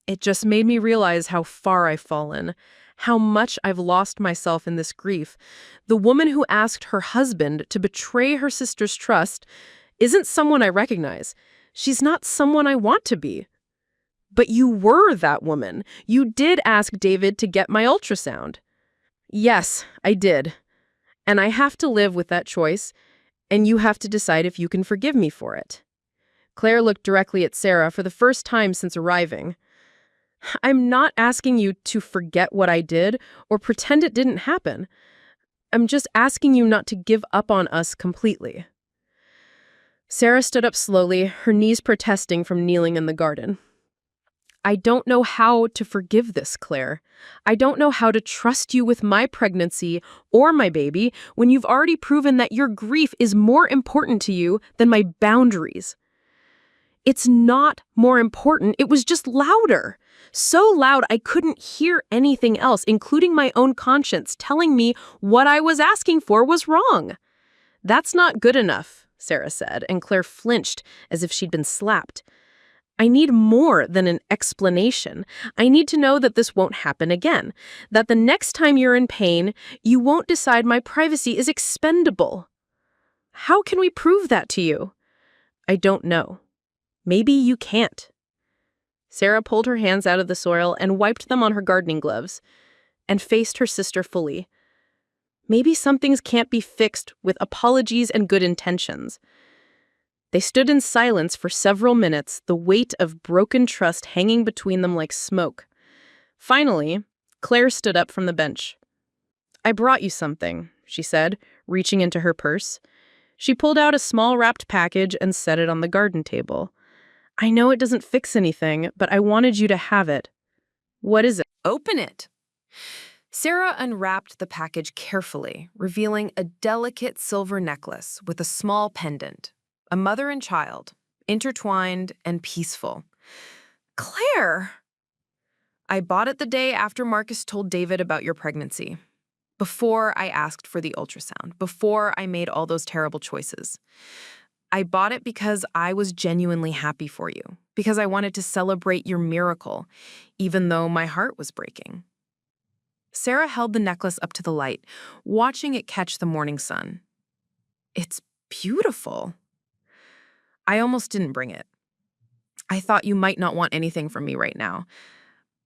it just made me realize how far I've fallen, how much I've lost myself in this grief. The woman who asked her husband to betray her sister's trust isn't someone I recognize. She's not someone I want to be. But you were that woman. You did ask David to get my ultrasound. Yes, I did. And I have to live with that choice, and you have to decide if you can forgive me for it. Claire looked directly at Sarah for the first time since arriving. I'm not asking you to forget what I did or pretend it didn't happen. I'm just asking you not to give up on us completely. Sarah stood up slowly, her knees protesting from kneeling in the garden. I don't know how to forgive this, Claire. I don't know how to trust you with my pregnancy or my baby when you've already proven that your grief is more important to you than my boundaries. It's not more important, it was just louder. So loud I couldn't hear anything else, including my own conscience telling me what I was asking for was wrong. That's not good enough, Sarah said, and Claire flinched as if she'd been slapped. I need more than an explanation. I need to know that this won't happen again, that the next time you're in pain, you won't decide my privacy is expendable. How can we prove that to you? I don't know. Maybe you can't. Sarah pulled her hands out of the soil and wiped them on her gardening gloves and faced her sister fully. Maybe some things can't be fixed with apologies and good intentions. They stood in silence for several minutes, the weight of broken trust hanging between them like smoke. Finally, Claire stood up from the bench. I brought you something, she said, reaching into her purse. She pulled out a small wrapped package and set it on the garden table. I know it doesn't fix anything, but I wanted you to have it. What is it? Open it. Sarah unwrapped the package carefully, revealing a delicate silver necklace with a small pendant. A mother and child, intertwined and peaceful. Claire! I bought it the day after Marcus told David about your pregnancy. Before I asked for the ultrasound. Before I made all those terrible choices. I bought it because I was genuinely happy for you. Because I wanted to celebrate your miracle, even though my heart was breaking. Sarah held the necklace up to the light, watching it catch the morning sun. It's beautiful. I almost didn't bring it. I thought you might not want anything from me right now.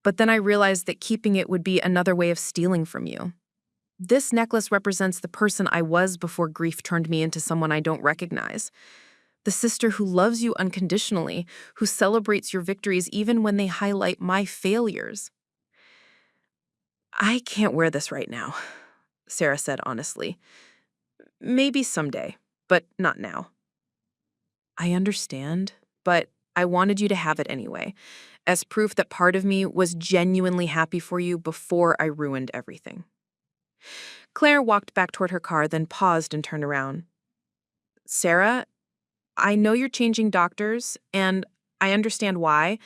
But then I realized that keeping it would be another way of stealing from you. This necklace represents the person I was before grief turned me into someone I don't recognize. The sister who loves you unconditionally, who celebrates your victories even when they highlight my failures. I can't wear this right now, Sarah said honestly. Maybe someday, but not now. I understand, but I wanted you to have it anyway, as proof that part of me was genuinely happy for you before I ruined everything. Claire walked back toward her car, then paused and turned around. Sarah, I know you're changing doctors, and I understand why,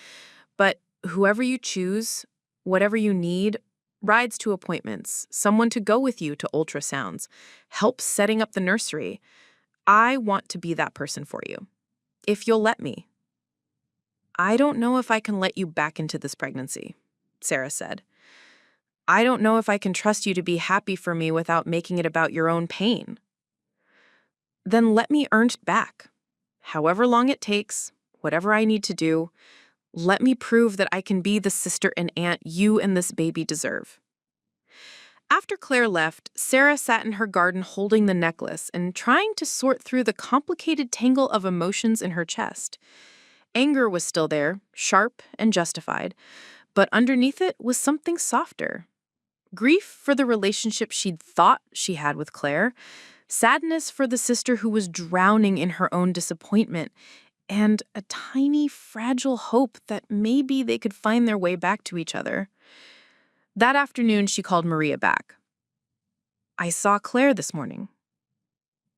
but whoever you choose, whatever you need, rides to appointments, someone to go with you to ultrasounds, help setting up the nursery. I want to be that person for you. If you'll let me. I don't know if I can let you back into this pregnancy, Sarah said. I don't know if I can trust you to be happy for me without making it about your own pain. Then let me earn it back. However long it takes, whatever I need to do, let me prove that I can be the sister and aunt you and this baby deserve. After Claire left, Sarah sat in her garden holding the necklace and trying to sort through the complicated tangle of emotions in her chest. Anger was still there, sharp and justified, but underneath it was something softer. Grief for the relationship she'd thought she had with Claire, sadness for the sister who was drowning in her own disappointment, and a tiny, fragile hope that maybe they could find their way back to each other. That afternoon, she called Maria back. "I saw Claire this morning.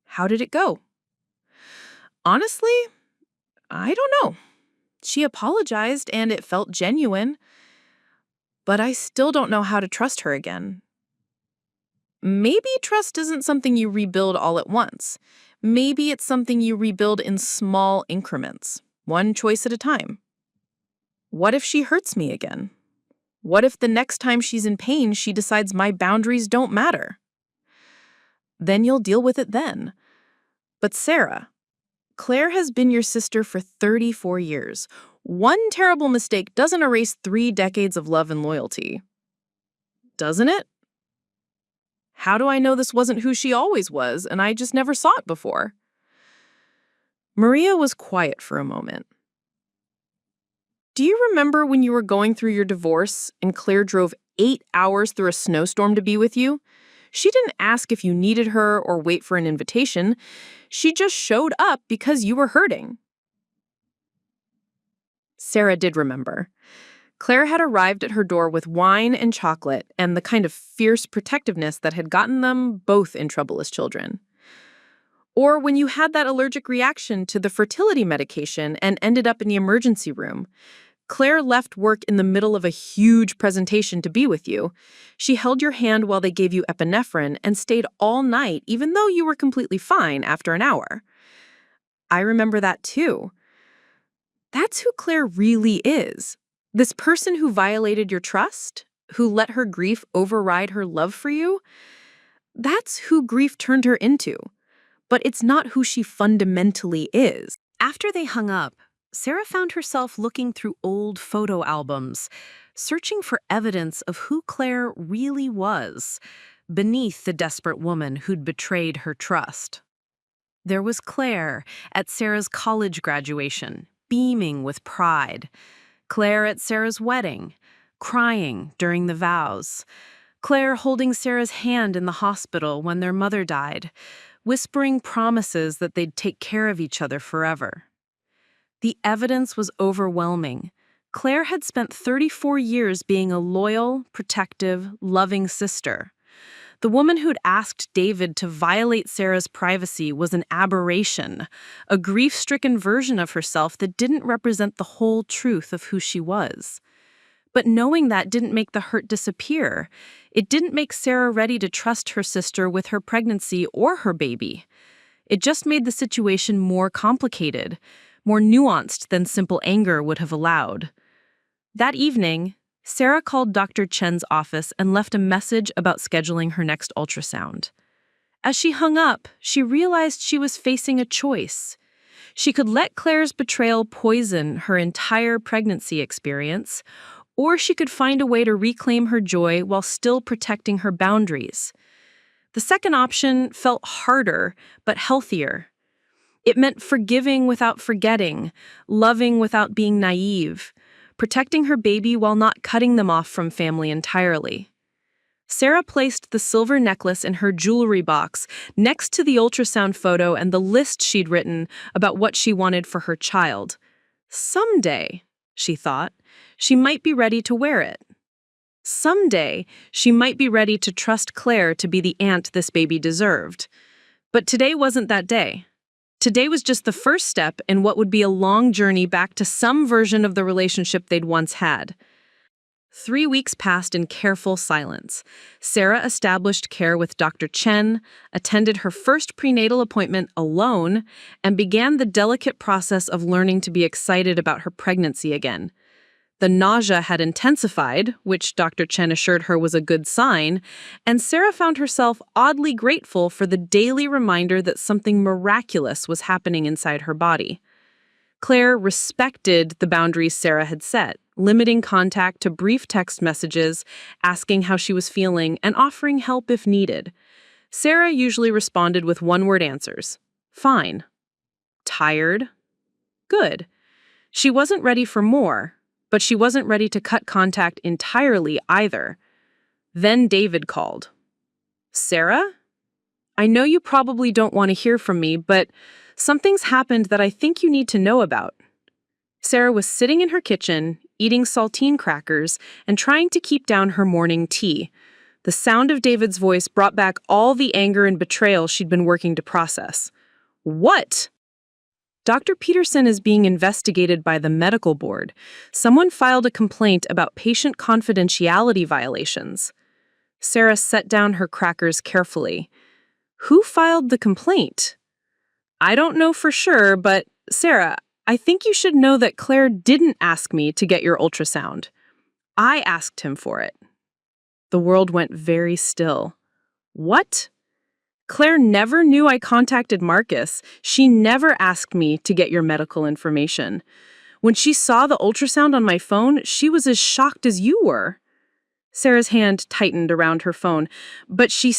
How did it go?" "Honestly, I don't know. She apologized and it felt genuine, but I still don't know how to trust her again." Maybe trust isn't something you rebuild all at once. Maybe it's something you rebuild in small increments, one choice at a time. What if she hurts me again? What if the next time she's in pain, she decides my boundaries don't matter? Then you'll deal with it then. But Sarah, Claire has been your sister for 34 years. One terrible mistake doesn't erase 3 decades of love and loyalty. Doesn't it? How do I know this wasn't who she always was and I just never saw it before? Maria was quiet for a moment. "Do you remember when you were going through your divorce and Claire drove 8 hours through a snowstorm to be with you? She didn't ask if you needed her or wait for an invitation. She just showed up because you were hurting." Sarah did remember. Claire had arrived at her door with wine and chocolate and the kind of fierce protectiveness that had gotten them both in trouble as children. Or when you had that allergic reaction to the fertility medication and ended up in the emergency room. Claire left work in the middle of a huge presentation to be with you. She held your hand while they gave you epinephrine and stayed all night even though you were completely fine after an hour. I remember that too. That's who Claire really is. This person who violated your trust, who let her grief override her love for you. That's who grief turned her into. But it's not who she fundamentally is. After they hung up, Sarah found herself looking through old photo albums, searching for evidence of who Claire really was, beneath the desperate woman who'd betrayed her trust. There was Claire at Sarah's college graduation, beaming with pride. Claire at Sarah's wedding, crying during the vows. Claire holding Sarah's hand in the hospital when their mother died, whispering promises that they'd take care of each other forever. The evidence was overwhelming. Claire had spent 34 years being a loyal, protective, loving sister. The woman who'd asked David to violate Sarah's privacy was an aberration, a grief-stricken version of herself that didn't represent the whole truth of who she was. But knowing that didn't make the hurt disappear. It didn't make Sarah ready to trust her sister with her pregnancy or her baby. It just made the situation more complicated, more nuanced than simple anger would have allowed. That evening, Sarah called Dr. Chen's office and left a message about scheduling her next ultrasound. As she hung up, she realized she was facing a choice. She could let Claire's betrayal poison her entire pregnancy experience, or she could find a way to reclaim her joy while still protecting her boundaries. The second option felt harder, but healthier. It meant forgiving without forgetting, loving without being naive, protecting her baby while not cutting them off from family entirely. Sarah placed the silver necklace in her jewelry box next to the ultrasound photo and the list she'd written about what she wanted for her child. Someday, she thought, she might be ready to wear it. Someday, she might be ready to trust Claire to be the aunt this baby deserved. But today wasn't that day. Today was just the first step in what would be a long journey back to some version of the relationship they'd once had. 3 weeks passed in careful silence. Sarah established care with Dr. Chen, attended her first prenatal appointment alone, and began the delicate process of learning to be excited about her pregnancy again. The nausea had intensified, which Dr. Chen assured her was a good sign, and Sarah found herself oddly grateful for the daily reminder that something miraculous was happening inside her body. Claire respected the boundaries Sarah had set, limiting contact to brief text messages, asking how she was feeling, and offering help if needed. Sarah usually responded with one-word answers. Fine. Tired. Good. She wasn't ready for more, but she wasn't ready to cut contact entirely either. Then David called. "Sarah? I know you probably don't want to hear from me, but something's happened that I think you need to know about." Sarah was sitting in her kitchen, eating saltine crackers and trying to keep down her morning tea. The sound of David's voice brought back all the anger and betrayal she'd been working to process. "What?" "Dr. Petersen is being investigated by the medical board. Someone filed a complaint about patient confidentiality violations." Sarah set down her crackers carefully. "Who filed the complaint?" "I don't know for sure, but Sarah, I think you should know that Claire didn't ask me to get your ultrasound. I asked him for it." The world went very still. "What?" "Claire never knew I contacted Marcus. She never asked me to get your medical information. When she saw the ultrasound on my phone, she was as shocked as you were." Sarah's hand tightened around her phone. "But she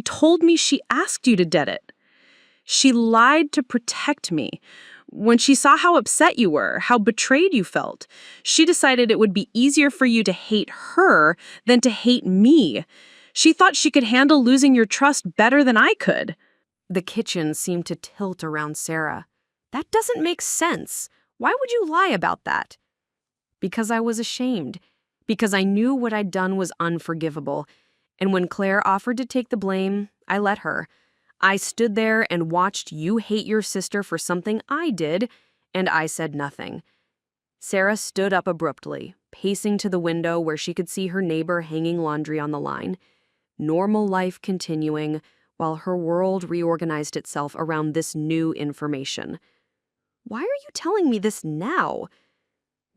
told me she asked you to get it. She lied to protect me. When she saw how upset you were, how betrayed you felt, she decided it would be easier for you to hate her than to hate me. She thought she could handle losing your trust better than I could." The kitchen seemed to tilt around Sarah. "That doesn't make sense. Why would you lie about that?" "Because I was ashamed. Because I knew what I'd done was unforgivable. And when Claire offered to take the blame, I let her. I stood there and watched you hate your sister for something I did, and I said nothing." Sarah stood up abruptly, pacing to the window where she could see her neighbor hanging laundry on the line. Normal life continuing, while her world reorganized itself around this new information. "Why are you telling me this now?"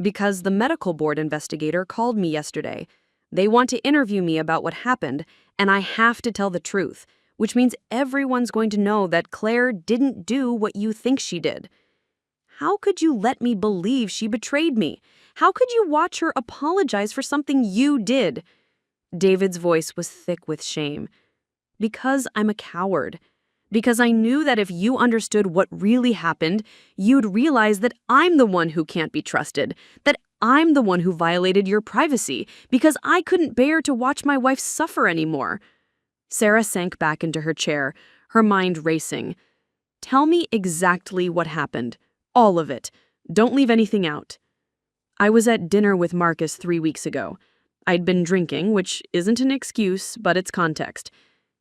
"Because the medical board investigator called me yesterday. They want to interview me about what happened, and I have to tell the truth, which means everyone's going to know that Claire didn't do what you think she did." "How could you let me believe she betrayed me? How could you watch her apologize for something you did?" David's voice was thick with shame. "Because I'm a coward. Because I knew that if you understood what really happened, you'd realize that I'm the one who can't be trusted, that I'm the one who violated your privacy, because I couldn't bear to watch my wife suffer anymore." Sarah sank back into her chair, her mind racing. "Tell me exactly what happened. All of it. Don't leave anything out." "I was at dinner with Marcus 3 weeks ago. I'd been drinking, which isn't an excuse, but it's context.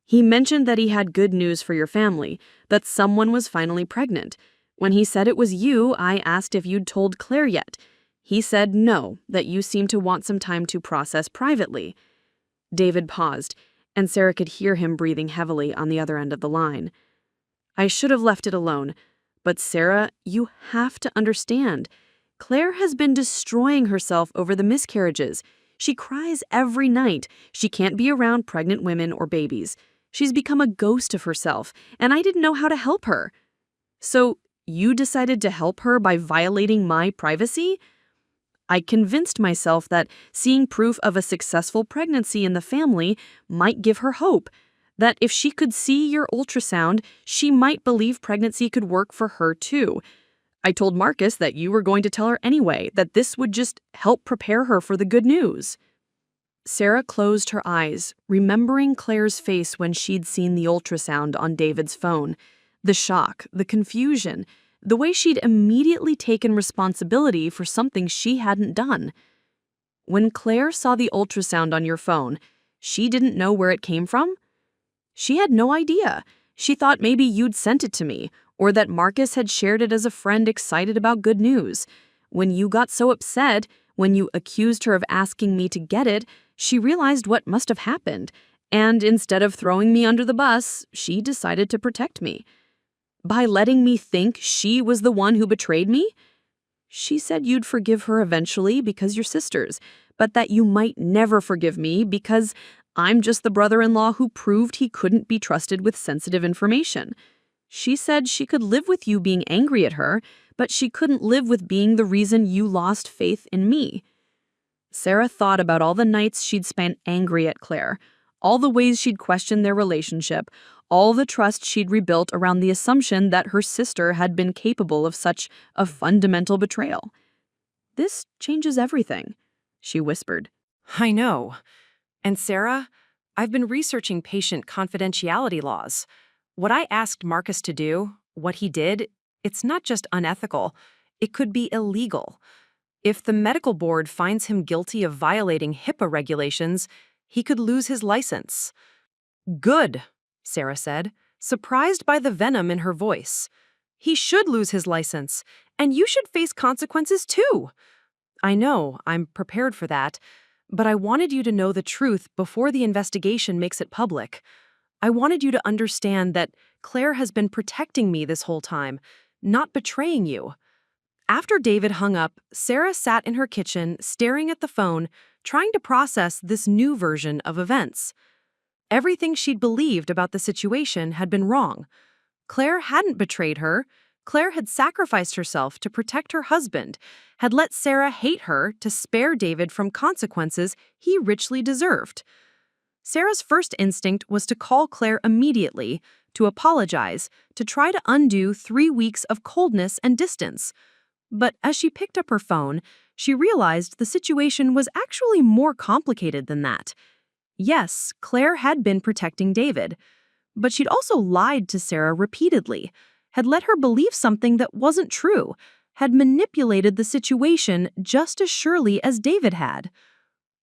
He mentioned that he had good news for your family, that someone was finally pregnant. When he said it was you, I asked if you'd told Claire yet. He said no, that you seemed to want some time to process privately." David paused, and Sarah could hear him breathing heavily on the other end of the line. "I should have left it alone. But Sarah, you have to understand. Claire has been destroying herself over the miscarriages. She cries every night. She can't be around pregnant women or babies. She's become a ghost of herself, and I didn't know how to help her." "So you decided to help her by violating my privacy?" "I convinced myself that seeing proof of a successful pregnancy in the family might give her hope, that if she could see your ultrasound, she might believe pregnancy could work for her too. I told Marcus that you were going to tell her anyway, that this would just help prepare her for the good news." Sarah closed her eyes, remembering Claire's face when she'd seen the ultrasound on David's phone. The shock, the confusion, the way she'd immediately taken responsibility for something she hadn't done. "When Claire saw the ultrasound on your phone, she didn't know where it came from?" "She had no idea. She thought maybe you'd sent it to me, or that Marcus had shared it as a friend excited about good news. When you got so upset, when you accused her of asking me to get it, she realized what must have happened, and instead of throwing me under the bus, she decided to protect me. By letting me think she was the one who betrayed me? She said you'd forgive her eventually because you're sisters, but that you might never forgive me because I'm just the brother-in-law who proved he couldn't be trusted with sensitive information. She said she could live with you being angry at her, but she couldn't live with being the reason you lost faith in me." Sarah thought about all the nights she'd spent angry at Claire, all the ways she'd questioned their relationship, all the trust she'd rebuilt around the assumption that her sister had been capable of such a fundamental betrayal. "This changes everything," she whispered. "I know. And Sarah, I've been researching patient confidentiality laws. What I asked Marcus to do, what he did, it's not just unethical, it could be illegal. If the medical board finds him guilty of violating HIPAA regulations, he could lose his license. Good, Sarah said, surprised by the venom in her voice. He should lose his license, and you should face consequences too. I know, I'm prepared for that, but I wanted you to know the truth before the investigation makes it public. I wanted you to understand that Claire has been protecting me this whole time, not betraying you. After David hung up, Sarah sat in her kitchen, staring at the phone, trying to process this new version of events. Everything she'd believed about the situation had been wrong. Claire hadn't betrayed her. Claire had sacrificed herself to protect her husband, had let Sarah hate her to spare David from consequences he richly deserved. Sarah's first instinct was to call Claire immediately, to apologize, to try to undo 3 weeks of coldness and distance. But as she picked up her phone, she realized the situation was actually more complicated than that. Yes, Claire had been protecting David, but she'd also lied to Sarah repeatedly, had let her believe something that wasn't true, had manipulated the situation just as surely as David had.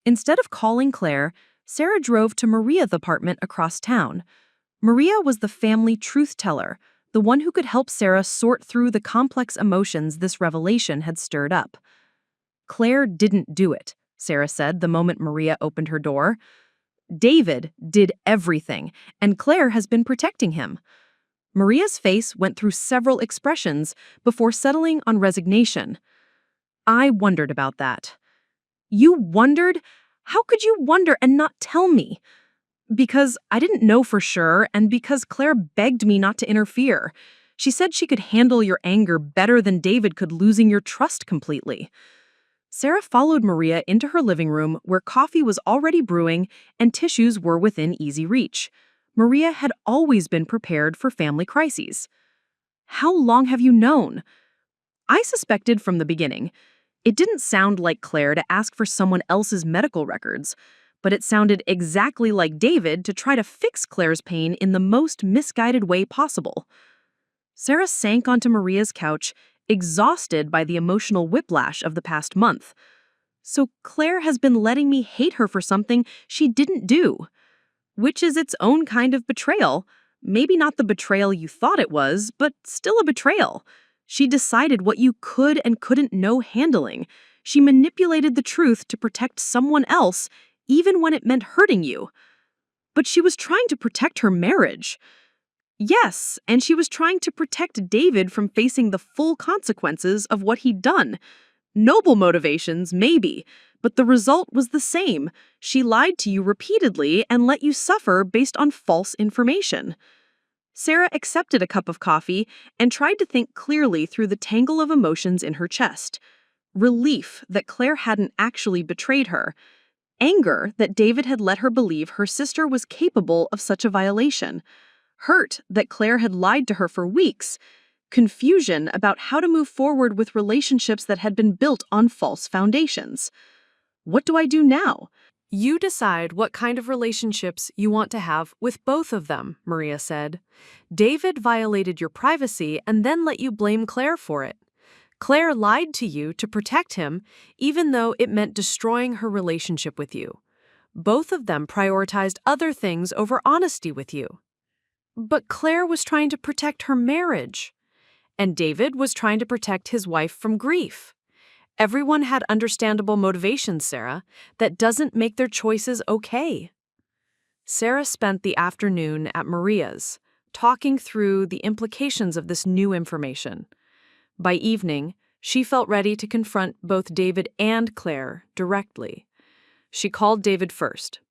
Instead of calling Claire, Sarah drove to Maria's apartment across town. Maria was the family truth teller, the one who could help Sarah sort through the complex emotions this revelation had stirred up. Claire didn't do it, Sarah said the moment Maria opened her door. David did everything, and Claire has been protecting him. Maria's face went through several expressions before settling on resignation. I wondered about that. You wondered? How could you wonder and not tell me? Because I didn't know for sure, and because Claire begged me not to interfere. She said she could handle your anger better than David could losing your trust completely. Sarah followed Maria into her living room where coffee was already brewing and tissues were within easy reach. Maria had always been prepared for family crises. How long have you known? I suspected from the beginning. It didn't sound like Claire to ask for someone else's medical records, but it sounded exactly like David to try to fix Claire's pain in the most misguided way possible. Sarah sank onto Maria's couch, exhausted by the emotional whiplash of the past month. So Claire has been letting me hate her for something she didn't do, which is its own kind of betrayal. Maybe not the betrayal you thought it was, but still a betrayal. She decided what you could and couldn't know handling. She manipulated the truth to protect someone else, even when it meant hurting you. But she was trying to protect her marriage. Yes, and she was trying to protect David from facing the full consequences of what he'd done. Noble motivations, maybe, but the result was the same. She lied to you repeatedly and let you suffer based on false information. Sarah accepted a cup of coffee and tried to think clearly through the tangle of emotions in her chest. Relief that Claire hadn't actually betrayed her. Anger that David had let her believe her sister was capable of such a violation. Hurt that Claire had lied to her for weeks. Confusion about how to move forward with relationships that had been built on false foundations. What do I do now? You decide what kind of relationships you want to have with both of them, Maria said. David violated your privacy and then let you blame Claire for it. Claire lied to you to protect him, even though it meant destroying her relationship with you. Both of them prioritized other things over honesty with you. But Claire was trying to protect her marriage, and David was trying to protect his wife from grief. Everyone had understandable motivations, Sarah. That doesn't make their choices okay. Sarah spent the afternoon at Maria's, talking through the implications of this new information. By evening, she felt ready to confront both David and Claire directly. She called David first.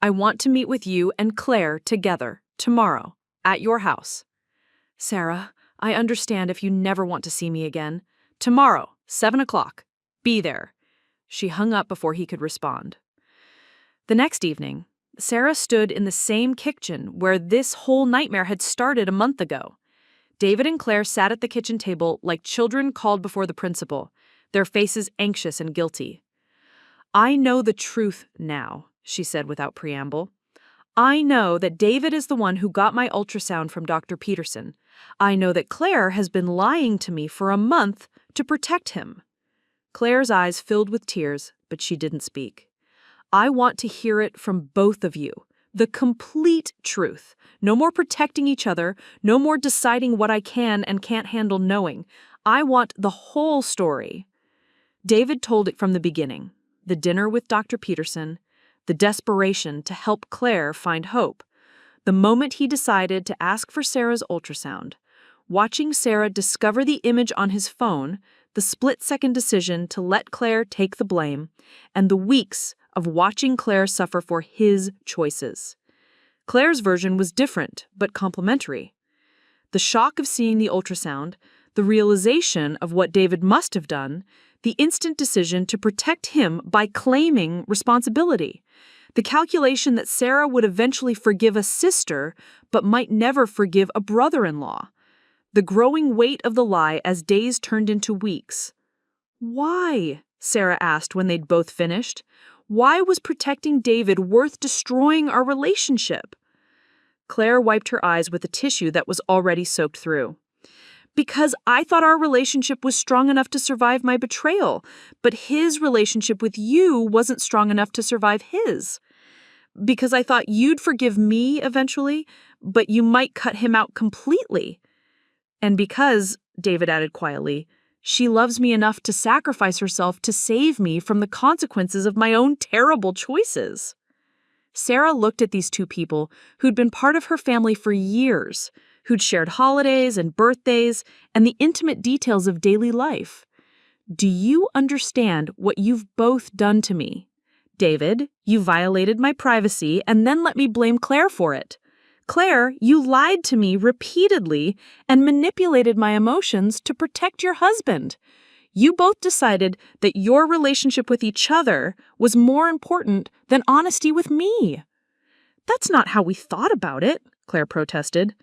I want to meet with you and Claire together, tomorrow, at your house. Sarah, I understand if you never want to see me again. Tomorrow, 7 o'clock. Be there. She hung up before he could respond. The next evening, Sarah stood in the same kitchen where this whole nightmare had started a month ago. David and Claire sat at the kitchen table like children called before the principal, their faces anxious and guilty. I know the truth now, she said without preamble. I know that David is the one who got my ultrasound from Dr. Petersen. I know that Claire has been lying to me for a month to protect him. Claire's eyes filled with tears, but she didn't speak. I want to hear it from both of you. The complete truth. No more protecting each other, no more deciding what I can and can't handle knowing. I want the whole story. David told it from the beginning. The dinner with Dr. Petersen, the desperation to help Claire find hope, the moment he decided to ask for Sarah's ultrasound, watching Sarah discover the image on his phone, the split-second decision to let Claire take the blame, and the weeks of watching Claire suffer for his choices. Claire's version was different, but complementary. The shock of seeing the ultrasound, the realization of what David must have done, the instant decision to protect him by claiming responsibility, the calculation that Sarah would eventually forgive a sister but might never forgive a brother-in-law, the growing weight of the lie as days turned into weeks. Why? Sarah asked when they'd both finished. Why was protecting David worth destroying our relationship? Claire wiped her eyes with a tissue that was already soaked through. Because I thought our relationship was strong enough to survive my betrayal, but his relationship with you wasn't strong enough to survive his. Because I thought you'd forgive me eventually, but you might cut him out completely. And because, David added quietly, she loves me enough to sacrifice herself to save me from the consequences of my own terrible choices. Sarah looked at these two people who'd been part of her family for years, who'd shared holidays and birthdays and the intimate details of daily life. Do you understand what you've both done to me? David, you violated my privacy and then let me blame Claire for it. Claire, you lied to me repeatedly and manipulated my emotions to protect your husband. You both decided that your relationship with each other was more important than honesty with me. That's not how we thought about it, Claire protested.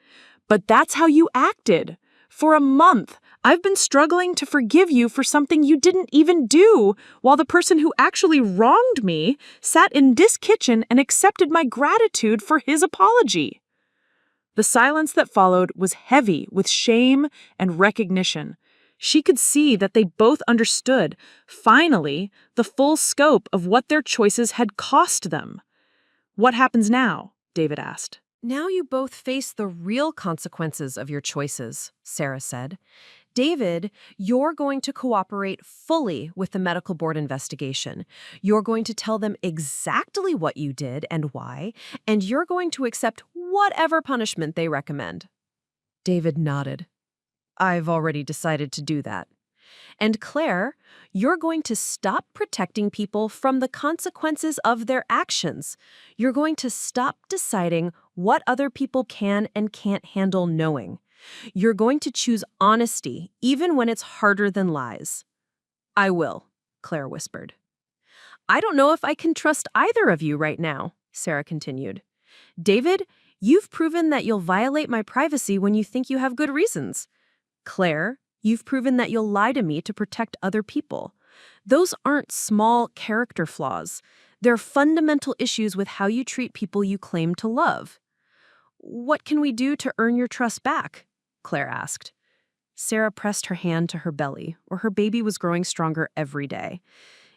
But that's how you acted. For a month, I've been struggling to forgive you for something you didn't even do, while the person who actually wronged me sat in this kitchen and accepted my gratitude for his apology. The silence that followed was heavy with shame and recognition. She could see that they both understood, finally, the full scope of what their choices had cost them. What happens now? David asked. Now you both face the real consequences of your choices, Sarah said. David, you're going to cooperate fully with the medical board investigation. You're going to tell them exactly what you did and why, and you're going to accept whatever punishment they recommend. David nodded. I've already decided to do that. And Claire, you're going to stop protecting people from the consequences of their actions. You're going to stop deciding what other people can and can't handle knowing. You're going to choose honesty, even when it's harder than lies. I will, Claire whispered. I don't know if I can trust either of you right now, Sarah continued. David, you've proven that you'll violate my privacy when you think you have good reasons. Claire, you've proven that you'll lie to me to protect other people. Those aren't small character flaws. They're fundamental issues with how you treat people you claim to love. What can we do to earn your trust back? Claire asked. Sarah pressed her hand to her belly, where her baby was growing stronger every day.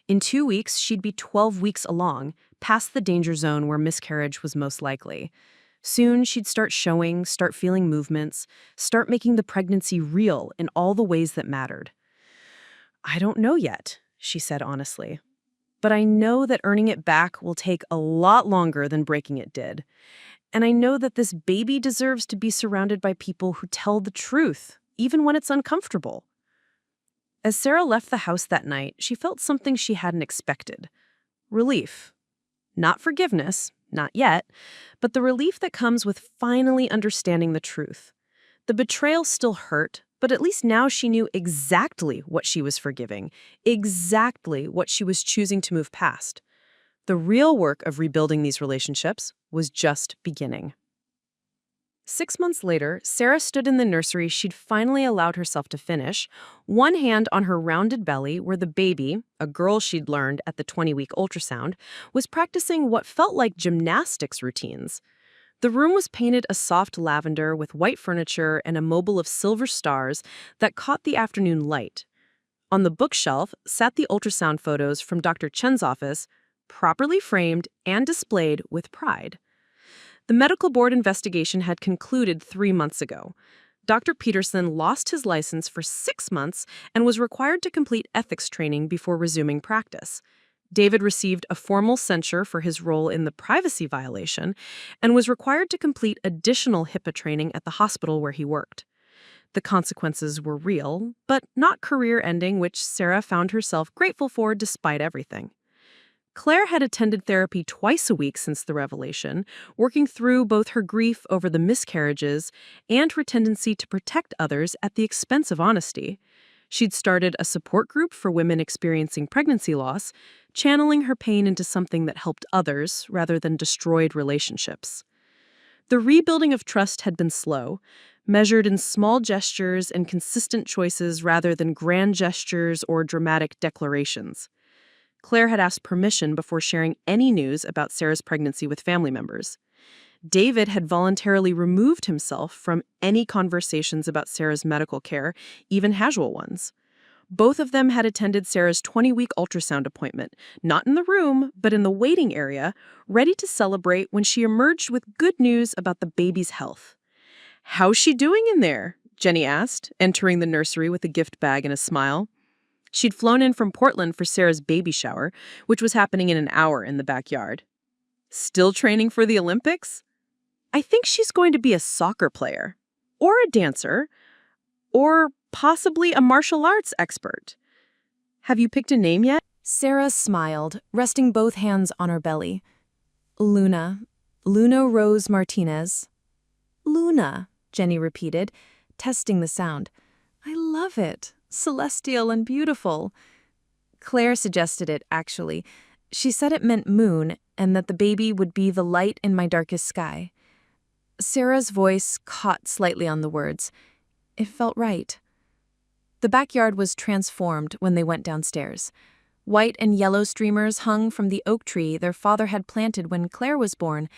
In 2 weeks, she'd be 12 weeks along, past the danger zone where miscarriage was most likely. Soon, she'd start showing, start feeling movements, start making the pregnancy real in all the ways that mattered. I don't know yet, she said honestly. But I know that earning it back will take a lot longer than breaking it did. And I know that this baby deserves to be surrounded by people who tell the truth, even when it's uncomfortable. As Sarah left the house that night, she felt something she hadn't expected. Relief. Not forgiveness, not yet, but the relief that comes with finally understanding the truth. The betrayal still hurt, but at least now she knew exactly what she was forgiving, exactly what she was choosing to move past. The real work of rebuilding these relationships was just beginning. 6 months later, Sarah stood in the nursery she'd finally allowed herself to finish, one hand on her rounded belly where the baby, a girl she'd learned at the 20-week ultrasound, was practicing what felt like gymnastics routines. The room was painted a soft lavender with white furniture and a mobile of silver stars that caught the afternoon light. On the bookshelf sat the ultrasound photos from Dr. Chen's office, properly framed and displayed with pride. The medical board investigation had concluded 3 months ago. Dr. Petersen lost his license for 6 months and was required to complete ethics training before resuming practice. David received a formal censure for his role in the privacy violation and was required to complete additional HIPAA training at the hospital where he worked. The consequences were real, but not career-ending, which Sarah found herself grateful for despite everything. Claire had attended therapy twice a week since the revelation, working through both her grief over the miscarriages and her tendency to protect others at the expense of honesty. She'd started a support group for women experiencing pregnancy loss, channeling her pain into something that helped others rather than destroyed relationships. The rebuilding of trust had been slow, measured in small gestures and consistent choices rather than grand gestures or dramatic declarations. Claire had asked permission before sharing any news about Sarah's pregnancy with family members. David had voluntarily removed himself from any conversations about Sarah's medical care, even casual ones. Both of them had attended Sarah's 20-week ultrasound appointment, not in the room, but in the waiting area, ready to celebrate when she emerged with good news about the baby's health. "How's she doing in there?" Jenny asked, entering the nursery with a gift bag and a smile. She'd flown in from Portland for Sarah's baby shower, which was happening in an hour in the backyard. "Still training for the Olympics?" "I think she's going to be a soccer player, or a dancer, or possibly a martial arts expert. Have you picked a name yet?" Sarah smiled, resting both hands on her belly. Luna Rose Martinez. Luna, Jenny repeated, testing the sound. I love it. Celestial and beautiful. Claire suggested it, actually. She said it meant moon and that the baby would be the light in my darkest sky. Sarah's voice caught slightly on the words. It felt right. The backyard was transformed when they went downstairs. White and yellow streamers hung from the oak tree their father had planted when Claire was born.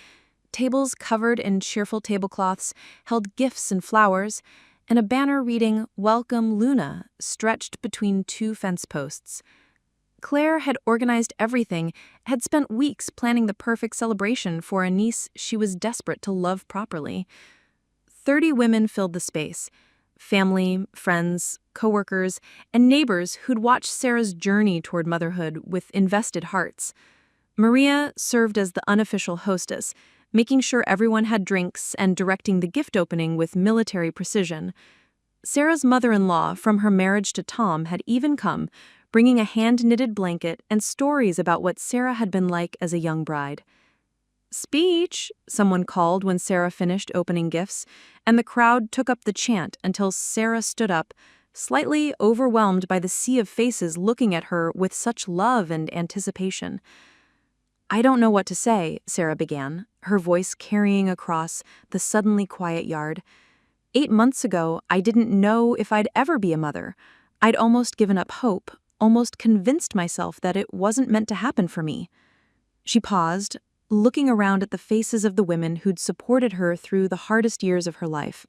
Tables covered in cheerful tablecloths held gifts and flowers, and a banner reading, Welcome Luna, stretched between 2 fence posts. Claire had organized everything, had spent weeks planning the perfect celebration for a niece she was desperate to love properly. 30 women filled the space. Family, friends, coworkers, and neighbors who'd watched Sarah's journey toward motherhood with invested hearts. Maria served as the unofficial hostess, making sure everyone had drinks and directing the gift opening with military precision. Sarah's mother-in-law from her marriage to Tom had even come, bringing a hand-knitted blanket and stories about what Sarah had been like as a young bride. Speech, someone called when Sarah finished opening gifts, and the crowd took up the chant until Sarah stood up, slightly overwhelmed by the sea of faces looking at her with such love and anticipation. I don't know what to say, Sarah began, her voice carrying across the suddenly quiet yard. 8 months ago, I didn't know if I'd ever be a mother. I'd almost given up hope, almost convinced myself that it wasn't meant to happen for me. She paused, looking around at the faces of the women who'd supported her through the hardest years of her life.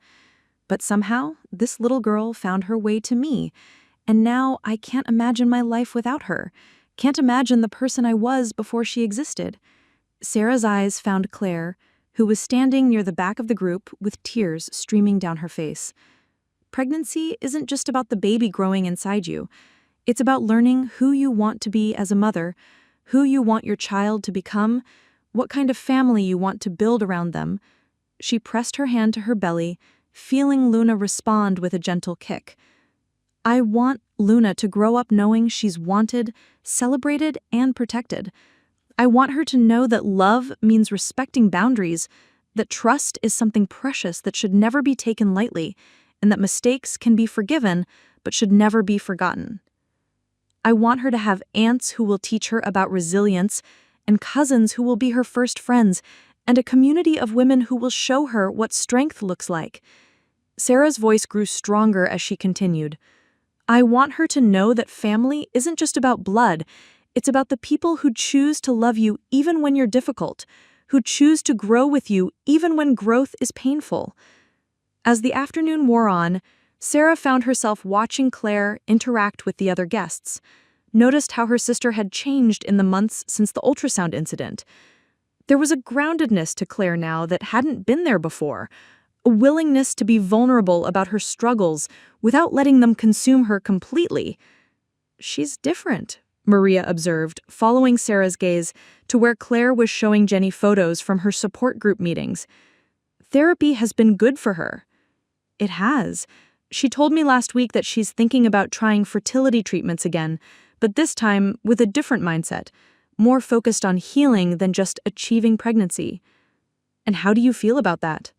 But somehow, this little girl found her way to me, and now I can't imagine my life without her. Can't imagine the person I was before she existed. Sarah's eyes found Claire, who was standing near the back of the group with tears streaming down her face. Pregnancy isn't just about the baby growing inside you. It's about learning who you want to be as a mother, who you want your child to become, what kind of family you want to build around them. She pressed her hand to her belly, feeling Luna respond with a gentle kick. I want Luna to grow up knowing she's wanted, celebrated, and protected. I want her to know that love means respecting boundaries, that trust is something precious that should never be taken lightly, and that mistakes can be forgiven but should never be forgotten. I want her to have aunts who will teach her about resilience, and cousins who will be her first friends, and a community of women who will show her what strength looks like. Sarah's voice grew stronger as she continued. I want her to know that family isn't just about blood. It's about the people who choose to love you even when you're difficult, who choose to grow with you even when growth is painful. As the afternoon wore on, Sarah found herself watching Claire interact with the other guests, noticed how her sister had changed in the months since the ultrasound incident. There was a groundedness to Claire now that hadn't been there before, a willingness to be vulnerable about her struggles without letting them consume her completely. She's different, Maria observed, following Sarah's gaze to where Claire was showing Jenny photos from her support group meetings. Therapy has been good for her. It has. She told me last week that she's thinking about trying fertility treatments again, but this time with a different mindset, more focused on healing than just achieving pregnancy. And how do you feel about that?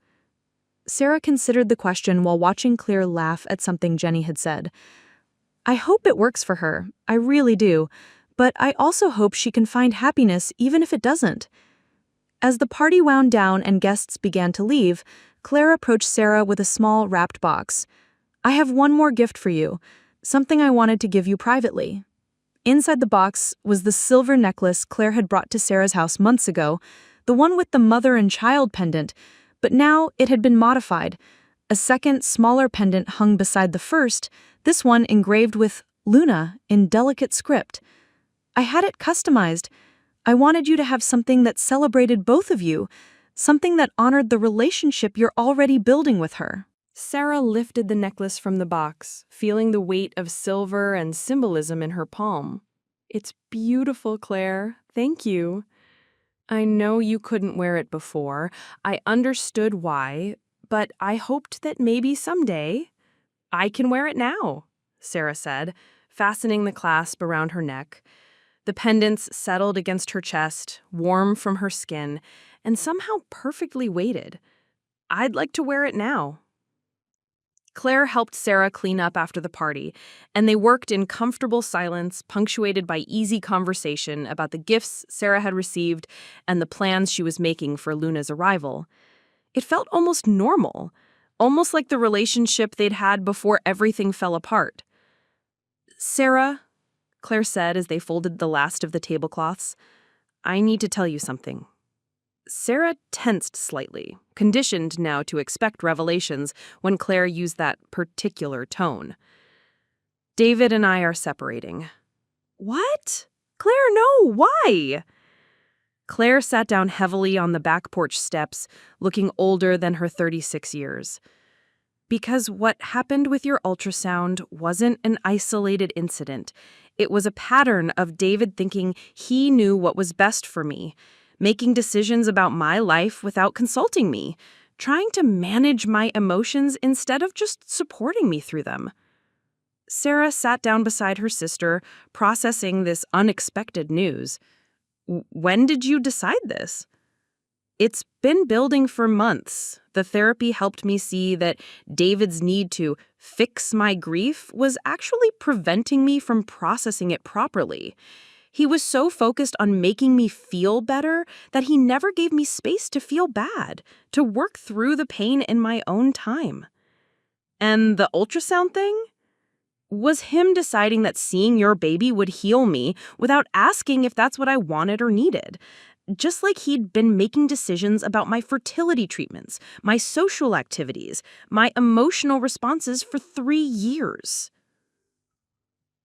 Sarah considered the question while watching Claire laugh at something Jenny had said. I hope it works for her, I really do, but I also hope she can find happiness even if it doesn't. As the party wound down and guests began to leave, Claire approached Sarah with a small wrapped box. I have one more gift for you, something I wanted to give you privately. Inside the box was the silver necklace Claire had brought to Sarah's house months ago, the one with the mother and child pendant, but now it had been modified. A second, smaller pendant hung beside the first, this one engraved with Luna in delicate script. I had it customized. I wanted you to have something that celebrated both of you, something that honored the relationship you're already building with her. Sarah lifted the necklace from the box, feeling the weight of silver and symbolism in her palm. It's beautiful, Claire. Thank you. I know you couldn't wear it before. I understood why, but I hoped that maybe someday I can wear it now, Sarah said, fastening the clasp around her neck. The pendants settled against her chest, warm from her skin, and somehow perfectly weighted. I'd like to wear it now. Claire helped Sarah clean up after the party, and they worked in comfortable silence, punctuated by easy conversation about the gifts Sarah had received and the plans she was making for Luna's arrival. It felt almost normal, almost like the relationship they'd had before everything fell apart. Sarah, Claire said as they folded the last of the tablecloths, I need to tell you something. Sarah tensed slightly, conditioned now to expect revelations when Claire used that particular tone. David and I are separating. What? Claire, no, why? Claire sat down heavily on the back porch steps, looking older than her 36 years. Because what happened with your ultrasound wasn't an isolated incident. It was a pattern of David thinking he knew what was best for me, making decisions about my life without consulting me, trying to manage my emotions instead of just supporting me through them. Sarah sat down beside her sister, processing this unexpected news. When did you decide this? It's been building for months. The therapy helped me see that David's need to fix my grief was actually preventing me from processing it properly. He was so focused on making me feel better that he never gave me space to feel bad, to work through the pain in my own time. And the ultrasound thing? Was him deciding that seeing your baby would heal me without asking if that's what I wanted or needed. Just like he'd been making decisions about my fertility treatments, my social activities, my emotional responses for 3 years.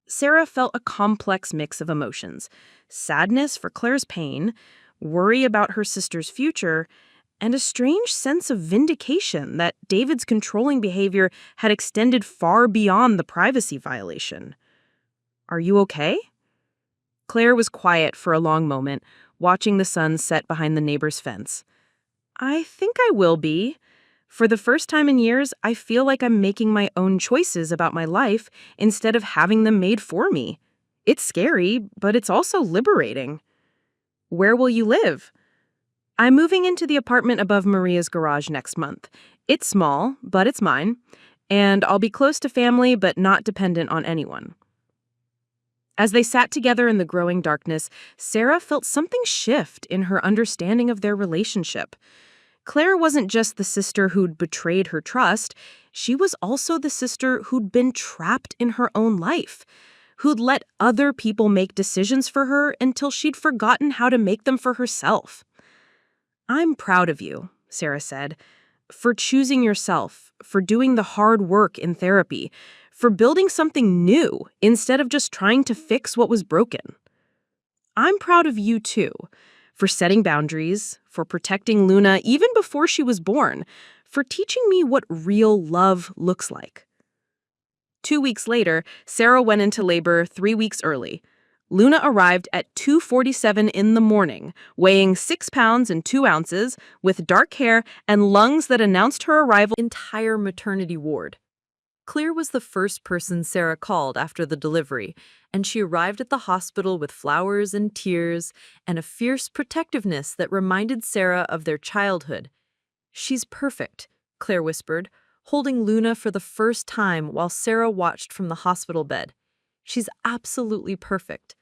Sarah felt a complex mix of emotions: sadness for Claire's pain, worry about her sister's future, and a strange sense of vindication that David's controlling behavior had extended far beyond the privacy violation. Are you okay? Claire was quiet for a long moment, watching the sun set behind the neighbor's fence. I think I will be. For the first time in years, I feel like I'm making my own choices about my life instead of having them made for me. It's scary, but it's also liberating. Where will you live? I'm moving into the apartment above Maria's garage next month. It's small, but it's mine. And I'll be close to family, but not dependent on anyone. As they sat together in the growing darkness, Sarah felt something shift in her understanding of their relationship. Claire wasn't just the sister who'd betrayed her trust, she was also the sister who'd been trapped in her own life, who'd let other people make decisions for her until she'd forgotten how to make them for herself. "I'm proud of you," Sarah said, "for choosing yourself, for doing the hard work in therapy, for building something new instead of just trying to fix what was broken. I'm proud of you, too, for setting boundaries, for protecting Luna even before she was born, for teaching me what real love looks like." 2 weeks later, Sarah went into labor 3 weeks early. Luna arrived at 2:47 in the morning, weighing 6 pounds and 2 ounces, with dark hair and lungs that announced her arrival. Entire maternity ward. Claire was the first person Sarah called after the delivery, and she arrived at the hospital with flowers and tears and a fierce protectiveness that reminded Sarah of their childhood. "She's perfect," Claire whispered, holding Luna for the first time while Sarah watched from the hospital bed. "She's absolutely perfect."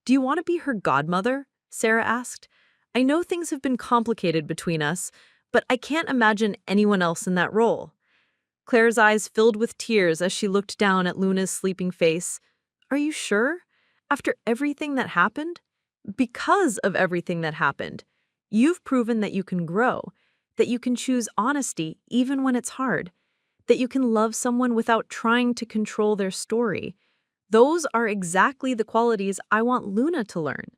"Do you want to be her godmother?" Sarah asked. "I know things have been complicated between us, but I can't imagine anyone else in that role." Claire's eyes filled with tears as she looked down at Luna's sleeping face. "Are you sure? After everything that happened?" "Because of everything that happened. You've proven that you can grow, that you can choose honesty even when it's hard, that you can love someone without trying to control their story. Those are exactly the qualities I want Luna to learn."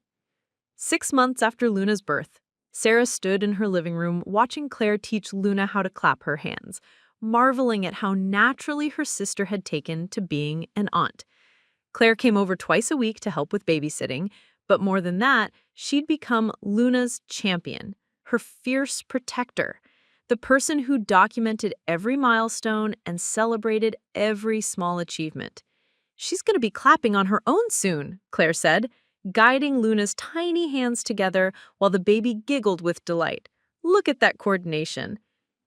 6 months after Luna's birth, Sarah stood in her living room watching Claire teach Luna how to clap her hands, marveling at how naturally her sister had taken to being an aunt. Claire came over twice a week to help with babysitting, but more than that, she'd become Luna's champion, her fierce protector, the person who documented every milestone and celebrated every small achievement. "She's going to be clapping on her own soon," Claire said, guiding Luna's tiny hands together while the baby giggled with delight. "Look at that coordination."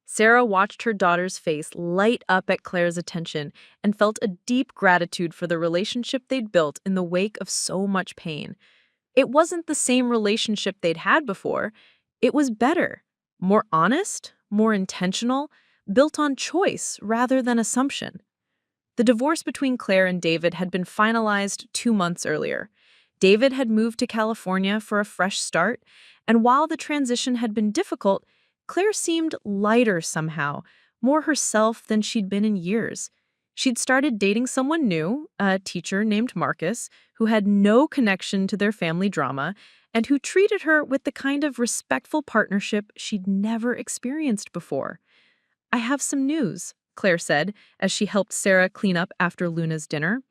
Sarah watched her daughter's face light up at Claire's attention and felt a deep gratitude for the relationship they'd built in the wake of so much pain. It wasn't the same relationship they'd had before. It was better, more honest, more intentional, built on choice rather than assumption. The divorce between Claire and David had been finalized 2 months earlier. David had moved to California for a fresh start, and while the transition had been difficult, Claire seemed lighter somehow, more herself than she'd been in years. She'd started dating someone new, a teacher named Marcus, who had no connection to their family drama, and who treated her with the kind of respectful partnership she'd never experienced before. "I have some news," Claire said, as she helped Sarah clean up after Luna's dinner.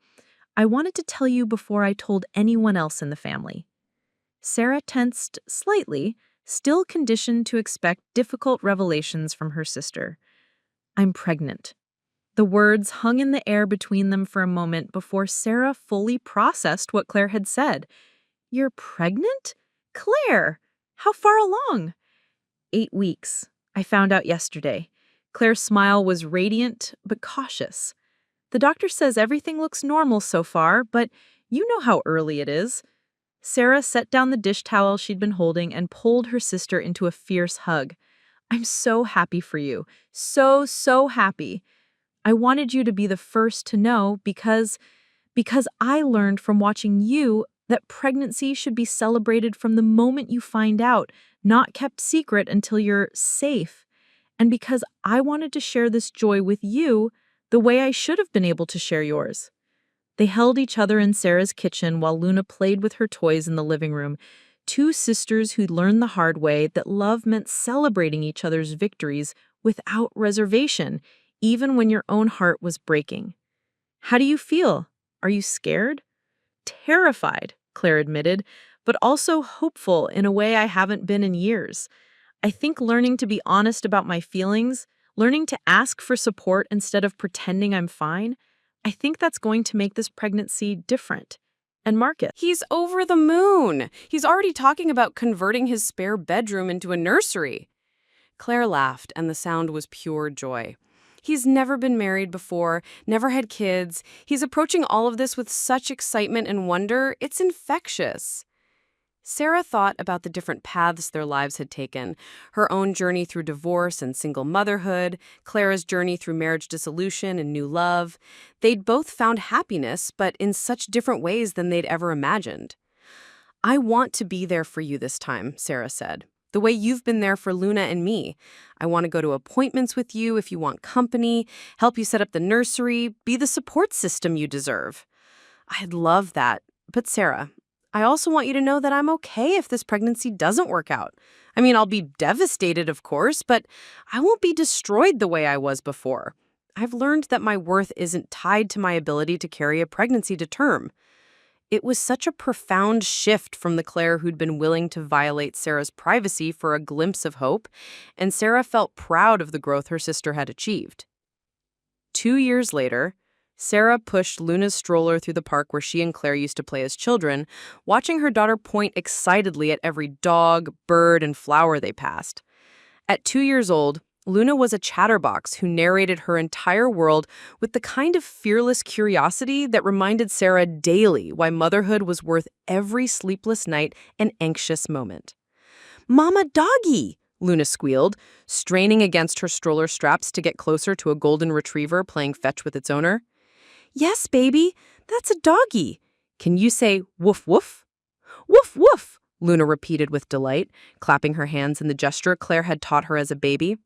"I wanted to tell you before I told anyone else in the family." Sarah tensed slightly, still conditioned to expect difficult revelations from her sister. "I'm pregnant." The words hung in the air between them for a moment before Sarah fully processed what Claire had said. "You're pregnant? Claire, how far along?" 8 weeks. I found out yesterday." Claire's smile was radiant but cautious. "The doctor says everything looks normal so far, but you know how early it is." Sarah set down the dish towel she'd been holding and pulled her sister into a fierce hug. "I'm so happy for you. So happy. I wanted you to be the first to know because I learned from watching you that pregnancy should be celebrated from the moment you find out, not kept secret until you're safe. And because I wanted to share this joy with you the way I should have been able to share yours." They held each other in Sarah's kitchen while Luna played with her toys in the living room, two sisters who'd learned the hard way that love meant celebrating each other's victories without reservation, even when your own heart was breaking. "How do you feel? Are you scared?" "Terrified," Claire admitted, "but also hopeful in a way I haven't been in years. I think learning to be honest about my feelings, learning to ask for support instead of pretending I'm fine, I think that's going to make this pregnancy different." And Marcus. "He's over the moon. He's already talking about converting his spare bedroom into a nursery." Claire laughed, and the sound was pure joy. He's never been married before, never had kids. He's approaching all of this with such excitement and wonder, it's infectious. Sarah thought about the different paths their lives had taken, her own journey through divorce and single motherhood, Clara's journey through marriage dissolution and new love. They'd both found happiness, but in such different ways than they'd ever imagined. I want to be there for you this time, Sarah said, the way you've been there for Luna and me. I want to go to appointments with you if you want company, help you set up the nursery, be the support system you deserve. I'd love that. But Sarah, I also want you to know that I'm okay if this pregnancy doesn't work out. I mean, I'll be devastated, of course, but I won't be destroyed the way I was before. I've learned that my worth isn't tied to my ability to carry a pregnancy to term. It was such a profound shift from the Claire who'd been willing to violate Sarah's privacy for a glimpse of hope, and Sarah felt proud of the growth her sister had achieved. 2 years later, Sarah pushed Luna's stroller through the park where she and Claire used to play as children, watching her daughter point excitedly at every dog, bird, and flower they passed. At 2 years old, Luna was a chatterbox who narrated her entire world with the kind of fearless curiosity that reminded Sarah daily why motherhood was worth every sleepless night and anxious moment. "Mama doggy!" Luna squealed, straining against her stroller straps to get closer to a golden retriever playing fetch with its owner. "Yes, baby, that's a doggy. Can you say woof woof?" "Woof woof," Luna repeated with delight, clapping her hands in the gesture Claire had taught her as a baby.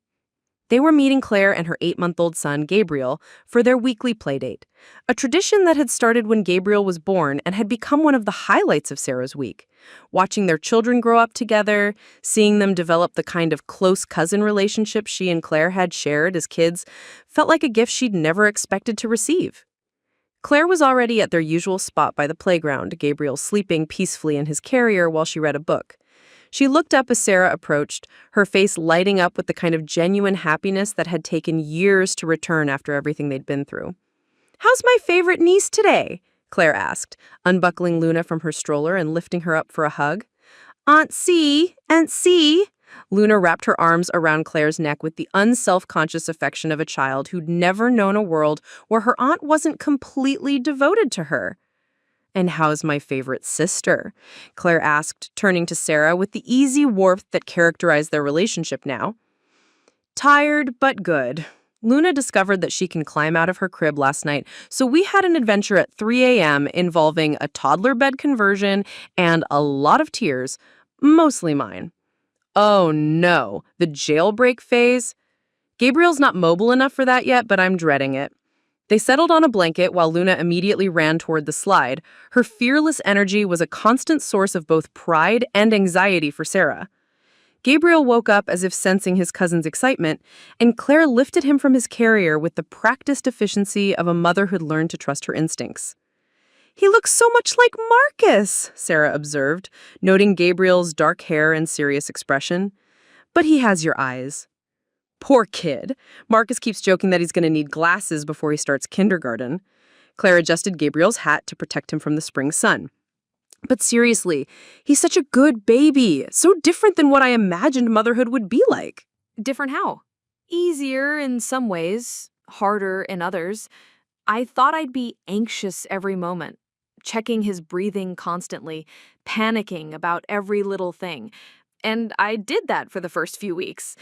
They were meeting Claire and her 8-month-old son, Gabriel, for their weekly playdate, a tradition that had started when Gabriel was born and had become one of the highlights of Sarah's week. Watching their children grow up together, seeing them develop the kind of close cousin relationship she and Claire had shared as kids, felt like a gift she'd never expected to receive. Claire was already at their usual spot by the playground, Gabriel sleeping peacefully in his carrier while she read a book. She looked up as Sarah approached, her face lighting up with the kind of genuine happiness that had taken years to return after everything they'd been through. "How's my favorite niece today?" Claire asked, unbuckling Luna from her stroller and lifting her up for a hug. "Aunt C, Aunt C." Luna wrapped her arms around Claire's neck with the unself-conscious affection of a child who'd never known a world where her aunt wasn't completely devoted to her. "And how's my favorite sister?" Claire asked, turning to Sarah with the easy warmth that characterized their relationship now. "Tired, but good. Luna discovered that she can climb out of her crib last night, so we had an adventure at 3 a.m. involving a toddler bed conversion and a lot of tears, mostly mine. Oh no, the jailbreak phase? Gabriel's not mobile enough for that yet, but I'm dreading it." They settled on a blanket while Luna immediately ran toward the slide. Her fearless energy was a constant source of both pride and anxiety for Sarah. Gabriel woke up as if sensing his cousin's excitement, and Claire lifted him from his carrier with the practiced efficiency of a mother who'd learned to trust her instincts. "He looks so much like Marcus," Sarah observed, noting Gabriel's dark hair and serious expression. "But he has your eyes." "Poor kid. Marcus keeps joking that he's going to need glasses before he starts kindergarten." Claire adjusted Gabriel's hat to protect him from the spring sun. "But seriously, he's such a good baby, so different than what I imagined motherhood would be like." Different how? Easier in some ways, harder in others. I thought I'd be anxious every moment, checking his breathing constantly, panicking about every little thing. And I did that for the first few weeks.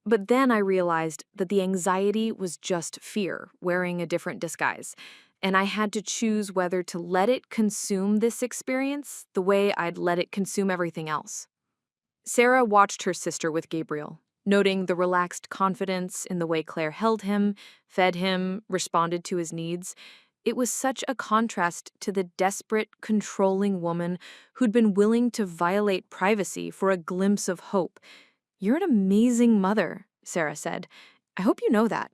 But then I realized that the anxiety was just fear, wearing a different disguise. And I had to choose whether to let it consume this experience the way I'd let it consume everything else. Sarah watched her sister with Gabriel, noting the relaxed confidence in the way Claire held him, fed him, responded to his needs. It was such a contrast to the desperate, controlling woman who'd been willing to violate privacy for a glimpse of hope. "You're an amazing mother," Sarah said. "I hope you know that."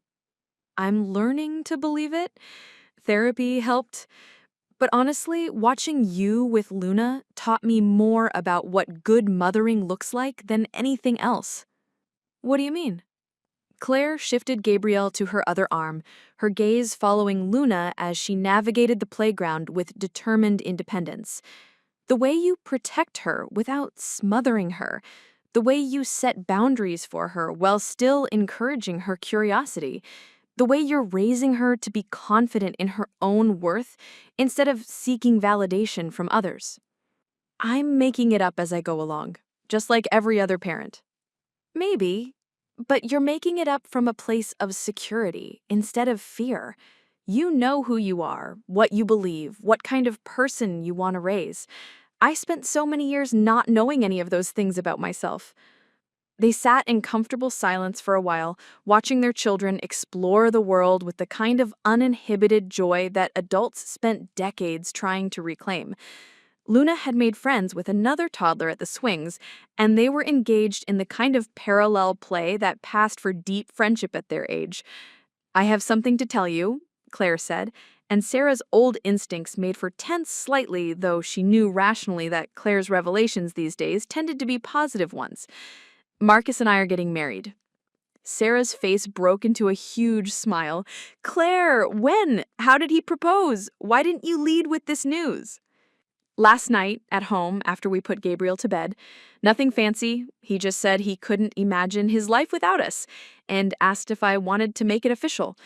I'm learning to believe it. Therapy helped. But honestly, watching you with Luna taught me more about what good mothering looks like than anything else. What do you mean? Claire shifted Gabriel to her other arm, her gaze following Luna as she navigated the playground with determined independence. The way you protect her without smothering her, the way you set boundaries for her while still encouraging her curiosity, The way you're raising her to be confident in her own worth instead of seeking validation from others. I'm making it up as I go along, just like every other parent. Maybe, but you're making it up from a place of security instead of fear. You know who you are, what you believe, what kind of person you want to raise. I spent so many years not knowing any of those things about myself. They sat in comfortable silence for a while, watching their children explore the world with the kind of uninhibited joy that adults spent decades trying to reclaim. Luna had made friends with another toddler at the swings, and they were engaged in the kind of parallel play that passed for deep friendship at their age. "I have something to tell you," Claire said, and Sarah's old instincts made her tense slightly, though she knew rationally that Claire's revelations these days tended to be positive ones. "Marcus and I are getting married." Sarah's face broke into a huge smile. "Claire, when? How did he propose? Why didn't you lead with this news?" "Last night, at home, after we put Gabriel to bed. Nothing fancy. He just said he couldn't imagine his life without us, and asked if I wanted to make it official.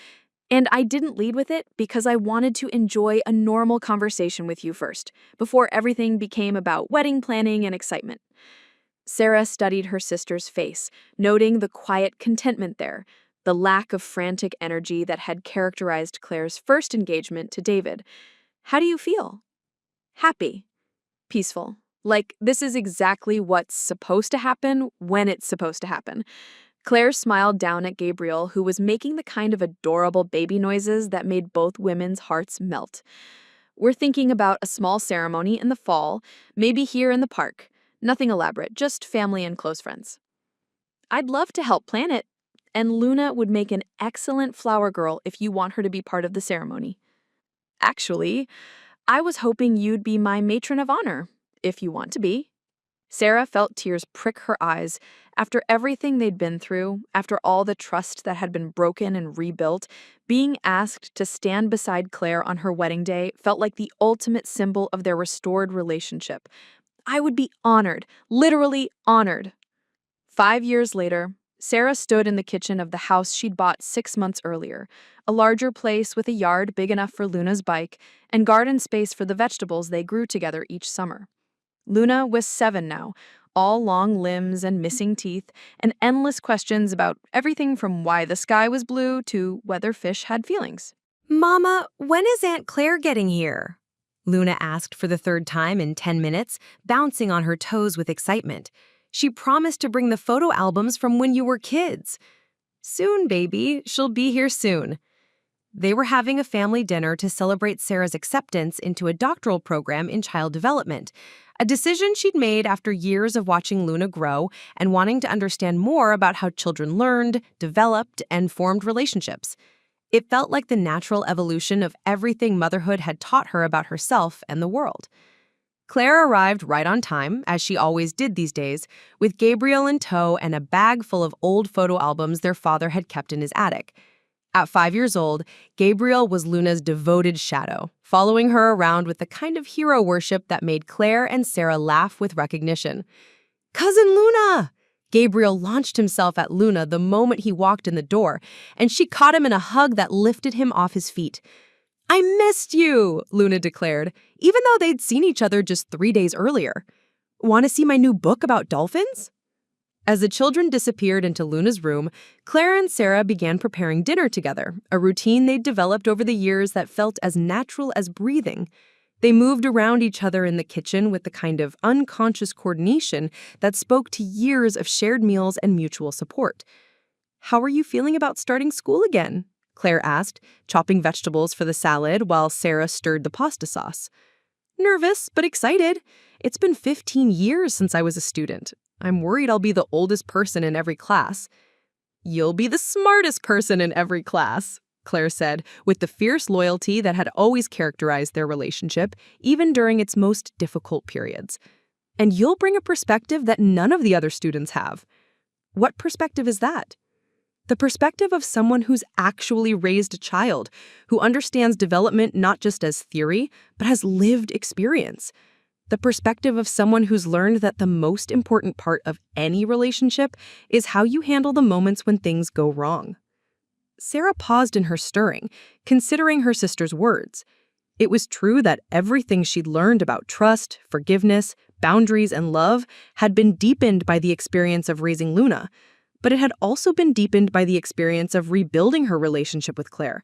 And I didn't lead with it because I wanted to enjoy a normal conversation with you first, before everything became about wedding planning and excitement." Sarah studied her sister's face, noting the quiet contentment there, the lack of frantic energy that had characterized Claire's first engagement to David. "How do you feel?" "Happy. Peaceful. Like this is exactly what's supposed to happen when it's supposed to happen." Claire smiled down at Gabriel, who was making the kind of adorable baby noises that made both women's hearts melt. "We're thinking about a small ceremony in the fall, maybe here in the park. Nothing elaborate, just family and close friends." "I'd love to help plan it, and Luna would make an excellent flower girl if you want her to be part of the ceremony. Actually, I was hoping you'd be my matron of honor, if you want to be." Sarah felt tears prick her eyes. After everything they'd been through, after all the trust that had been broken and rebuilt, being asked to stand beside Claire on her wedding day felt like the ultimate symbol of their restored relationship. "I would be honored, literally honored." 5 years later, Sarah stood in the kitchen of the house she'd bought 6 months earlier, a larger place with a yard big enough for Luna's bike and garden space for the vegetables they grew together each summer. Luna was 7 now, all long limbs and missing teeth, and endless questions about everything from why the sky was blue to whether fish had feelings. Mama, when is Aunt Claire getting here? Luna asked for the third time in 10 minutes, bouncing on her toes with excitement. She promised to bring the photo albums from when you were kids. Soon, baby. She'll be here soon. They were having a family dinner to celebrate Sarah's acceptance into a doctoral program in child development, a decision she'd made after years of watching Luna grow and wanting to understand more about how children learned, developed, and formed relationships. It felt like the natural evolution of everything motherhood had taught her about herself and the world. Claire arrived right on time, as she always did these days, with Gabriel in tow and a bag full of old photo albums their father had kept in his attic. At 5 years old, Gabriel was Luna's devoted shadow, following her around with the kind of hero worship that made Claire and Sarah laugh with recognition. "Cousin Luna!" Gabriel launched himself at Luna the moment he walked in the door, and she caught him in a hug that lifted him off his feet. "I missed you," Luna declared, even though they'd seen each other just 3 days earlier. "Want to see my new book about dolphins?" As the children disappeared into Luna's room, Claire and Sarah began preparing dinner together, a routine they'd developed over the years that felt as natural as breathing. They moved around each other in the kitchen with the kind of unconscious coordination that spoke to years of shared meals and mutual support. "How are you feeling about starting school again?" Claire asked, chopping vegetables for the salad while Sarah stirred the pasta sauce. "Nervous, but excited. It's been 15 years since I was a student. I'm worried I'll be the oldest person in every class." "You'll be the smartest person in every class," Claire said, with the fierce loyalty that had always characterized their relationship, even during its most difficult periods. "And you'll bring a perspective that none of the other students have." "What perspective is that?" "The perspective of someone who's actually raised a child, who understands development not just as theory, but as lived experience. The perspective of someone who's learned that the most important part of any relationship is how you handle the moments when things go wrong." Sarah paused in her stirring, considering her sister's words. It was true that everything she'd learned about trust, forgiveness, boundaries, and love had been deepened by the experience of raising Luna, but it had also been deepened by the experience of rebuilding her relationship with Claire,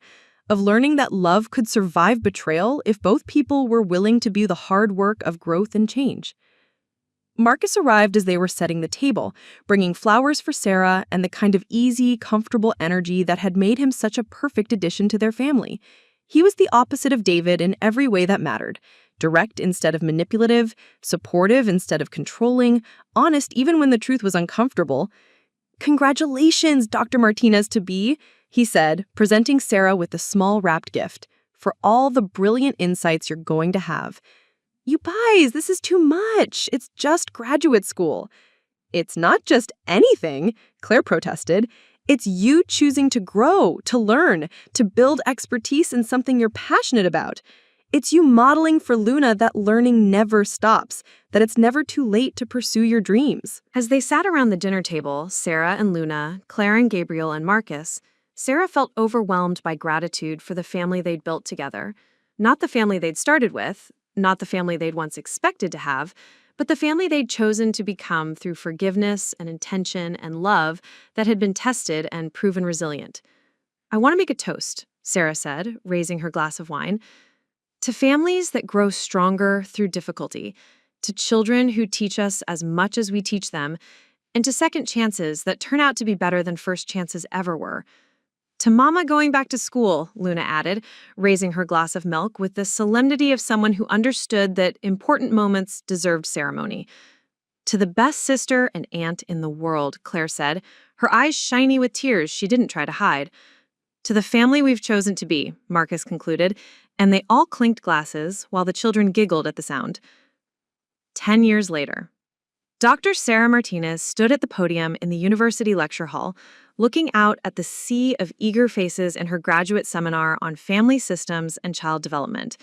of learning that love could survive betrayal if both people were willing to do the hard work of growth and change. Marcus arrived as they were setting the table, bringing flowers for Sarah and the kind of easy, comfortable energy that had made him such a perfect addition to their family. He was the opposite of David in every way that mattered: direct instead of manipulative, supportive instead of controlling, honest even when the truth was uncomfortable. "Congratulations, Dr. Martinez-to-be," he said, presenting Sarah with a small wrapped gift, "for all the brilliant insights you're going to have." "You guys, this is too much. It's just graduate school." "It's not just anything," Claire protested. "It's you choosing to grow, to learn, to build expertise in something you're passionate about. It's you modeling for Luna that learning never stops, that it's never too late to pursue your dreams." As they sat around the dinner table, Sarah and Luna, Claire and Gabriel and Marcus, Sarah felt overwhelmed by gratitude for the family they'd built together. Not the family they'd started with, not the family they'd once expected to have, but the family they'd chosen to become through forgiveness and intention and love that had been tested and proven resilient. "I want to make a toast," Sarah said, raising her glass of wine, "to families that grow stronger through difficulty, to children who teach us as much as we teach them, and to second chances that turn out to be better than first chances ever were. To Mama going back to school," Luna added, raising her glass of milk with the solemnity of someone who understood that important moments deserved ceremony. "To the best sister and aunt in the world," Claire said, her eyes shiny with tears she didn't try to hide. "To the family we've chosen to be," Marcus concluded, and they all clinked glasses while the children giggled at the sound. 10 years later. Dr. Sarah Martinez stood at the podium in the university lecture hall, looking out at the sea of eager faces in her graduate seminar on family systems and child development.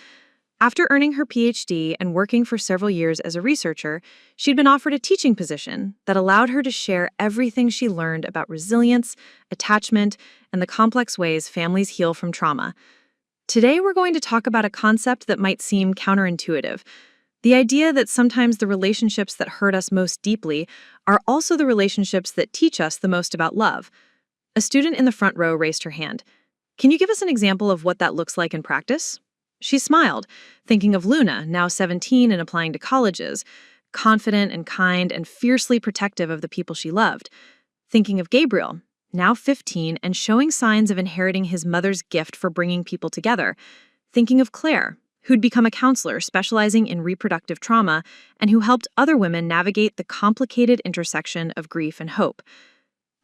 After earning her PhD and working for several years as a researcher, she'd been offered a teaching position that allowed her to share everything she learned about resilience, attachment, and the complex ways families heal from trauma. Today, we're going to talk about a concept that might seem counterintuitive: the idea that sometimes the relationships that hurt us most deeply are also the relationships that teach us the most about love. A student in the front row raised her hand. "Can you give us an example of what that looks like in practice?" She smiled, thinking of Luna, now 17 and applying to colleges, confident and kind and fiercely protective of the people she loved. Thinking of Gabriel, now 15 and showing signs of inheriting his mother's gift for bringing people together. Thinking of Claire, who'd become a counselor specializing in reproductive trauma and who helped other women navigate the complicated intersection of grief and hope.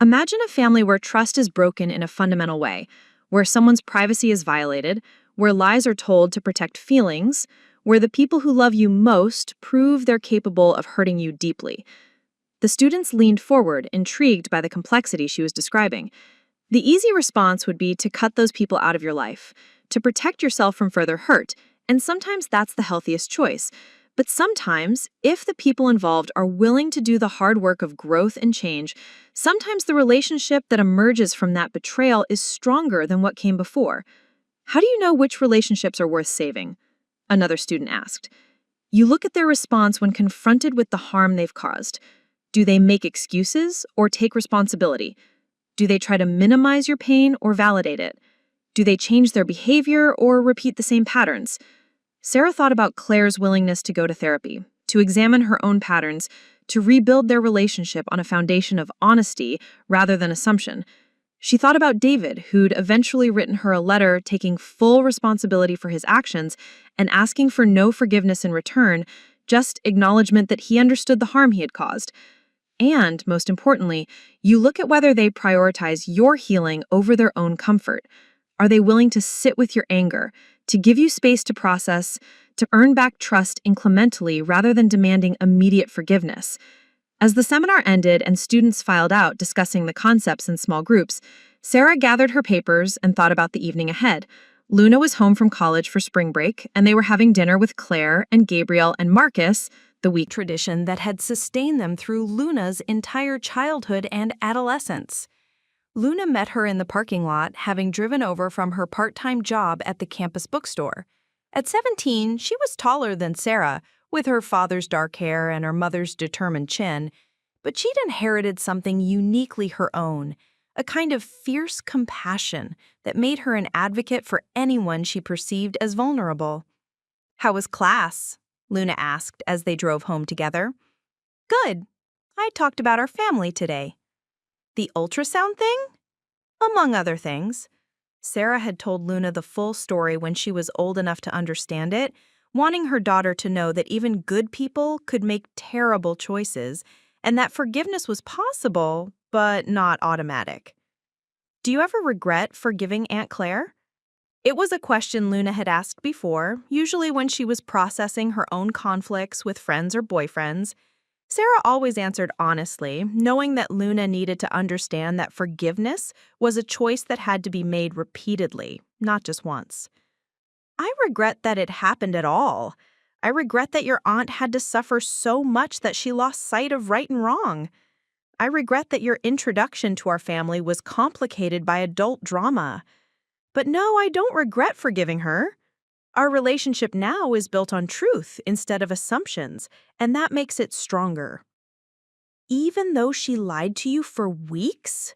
Imagine a family where trust is broken in a fundamental way, where someone's privacy is violated, where lies are told to protect feelings, where the people who love you most prove they're capable of hurting you deeply. The students leaned forward, intrigued by the complexity she was describing. The easy response would be to cut those people out of your life, to protect yourself from further hurt, and sometimes that's the healthiest choice. But sometimes, if the people involved are willing to do the hard work of growth and change, sometimes the relationship that emerges from that betrayal is stronger than what came before. "How do you know which relationships are worth saving?" another student asked. "You look at their response when confronted with the harm they've caused. Do they make excuses or take responsibility? Do they try to minimize your pain or validate it? Do they change their behavior or repeat the same patterns?" Sarah thought about Claire's willingness to go to therapy, to examine her own patterns, to rebuild their relationship on a foundation of honesty rather than assumption. She thought about David, who'd eventually written her a letter taking full responsibility for his actions and asking for no forgiveness in return, just acknowledgement that he understood the harm he had caused. And, most importantly, you look at whether they prioritize your healing over their own comfort. Are they willing to sit with your anger, to give you space to process, to earn back trust incrementally rather than demanding immediate forgiveness? As the seminar ended and students filed out discussing the concepts in small groups, Sarah gathered her papers and thought about the evening ahead. Luna was home from college for spring break, and they were having dinner with Claire and Gabriel and Marcus the week. Tradition that had sustained them through Luna's entire childhood and adolescence. Luna met her in the parking lot, having driven over from her part-time job at the campus bookstore. At 17, she was taller than Sarah, with her father's dark hair and her mother's determined chin, but she'd inherited something uniquely her own, a kind of fierce compassion that made her an advocate for anyone she perceived as vulnerable. "How was class?" Luna asked as they drove home together. "Good. I talked about our family today." "The ultrasound thing?" "Among other things." Sarah had told Luna the full story when she was old enough to understand it, wanting her daughter to know that even good people could make terrible choices and that forgiveness was possible, but not automatic. "Do you ever regret forgiving Aunt Claire?" It was a question Luna had asked before, usually when she was processing her own conflicts with friends or boyfriends. Sarah always answered honestly, knowing that Luna needed to understand that forgiveness was a choice that had to be made repeatedly, not just once. "I regret that it happened at all. I regret that your aunt had to suffer so much that she lost sight of right and wrong. I regret that your introduction to our family was complicated by adult drama. But no, I don't regret forgiving her. Our relationship now is built on truth instead of assumptions, and that makes it stronger." Even though she lied to you for weeks?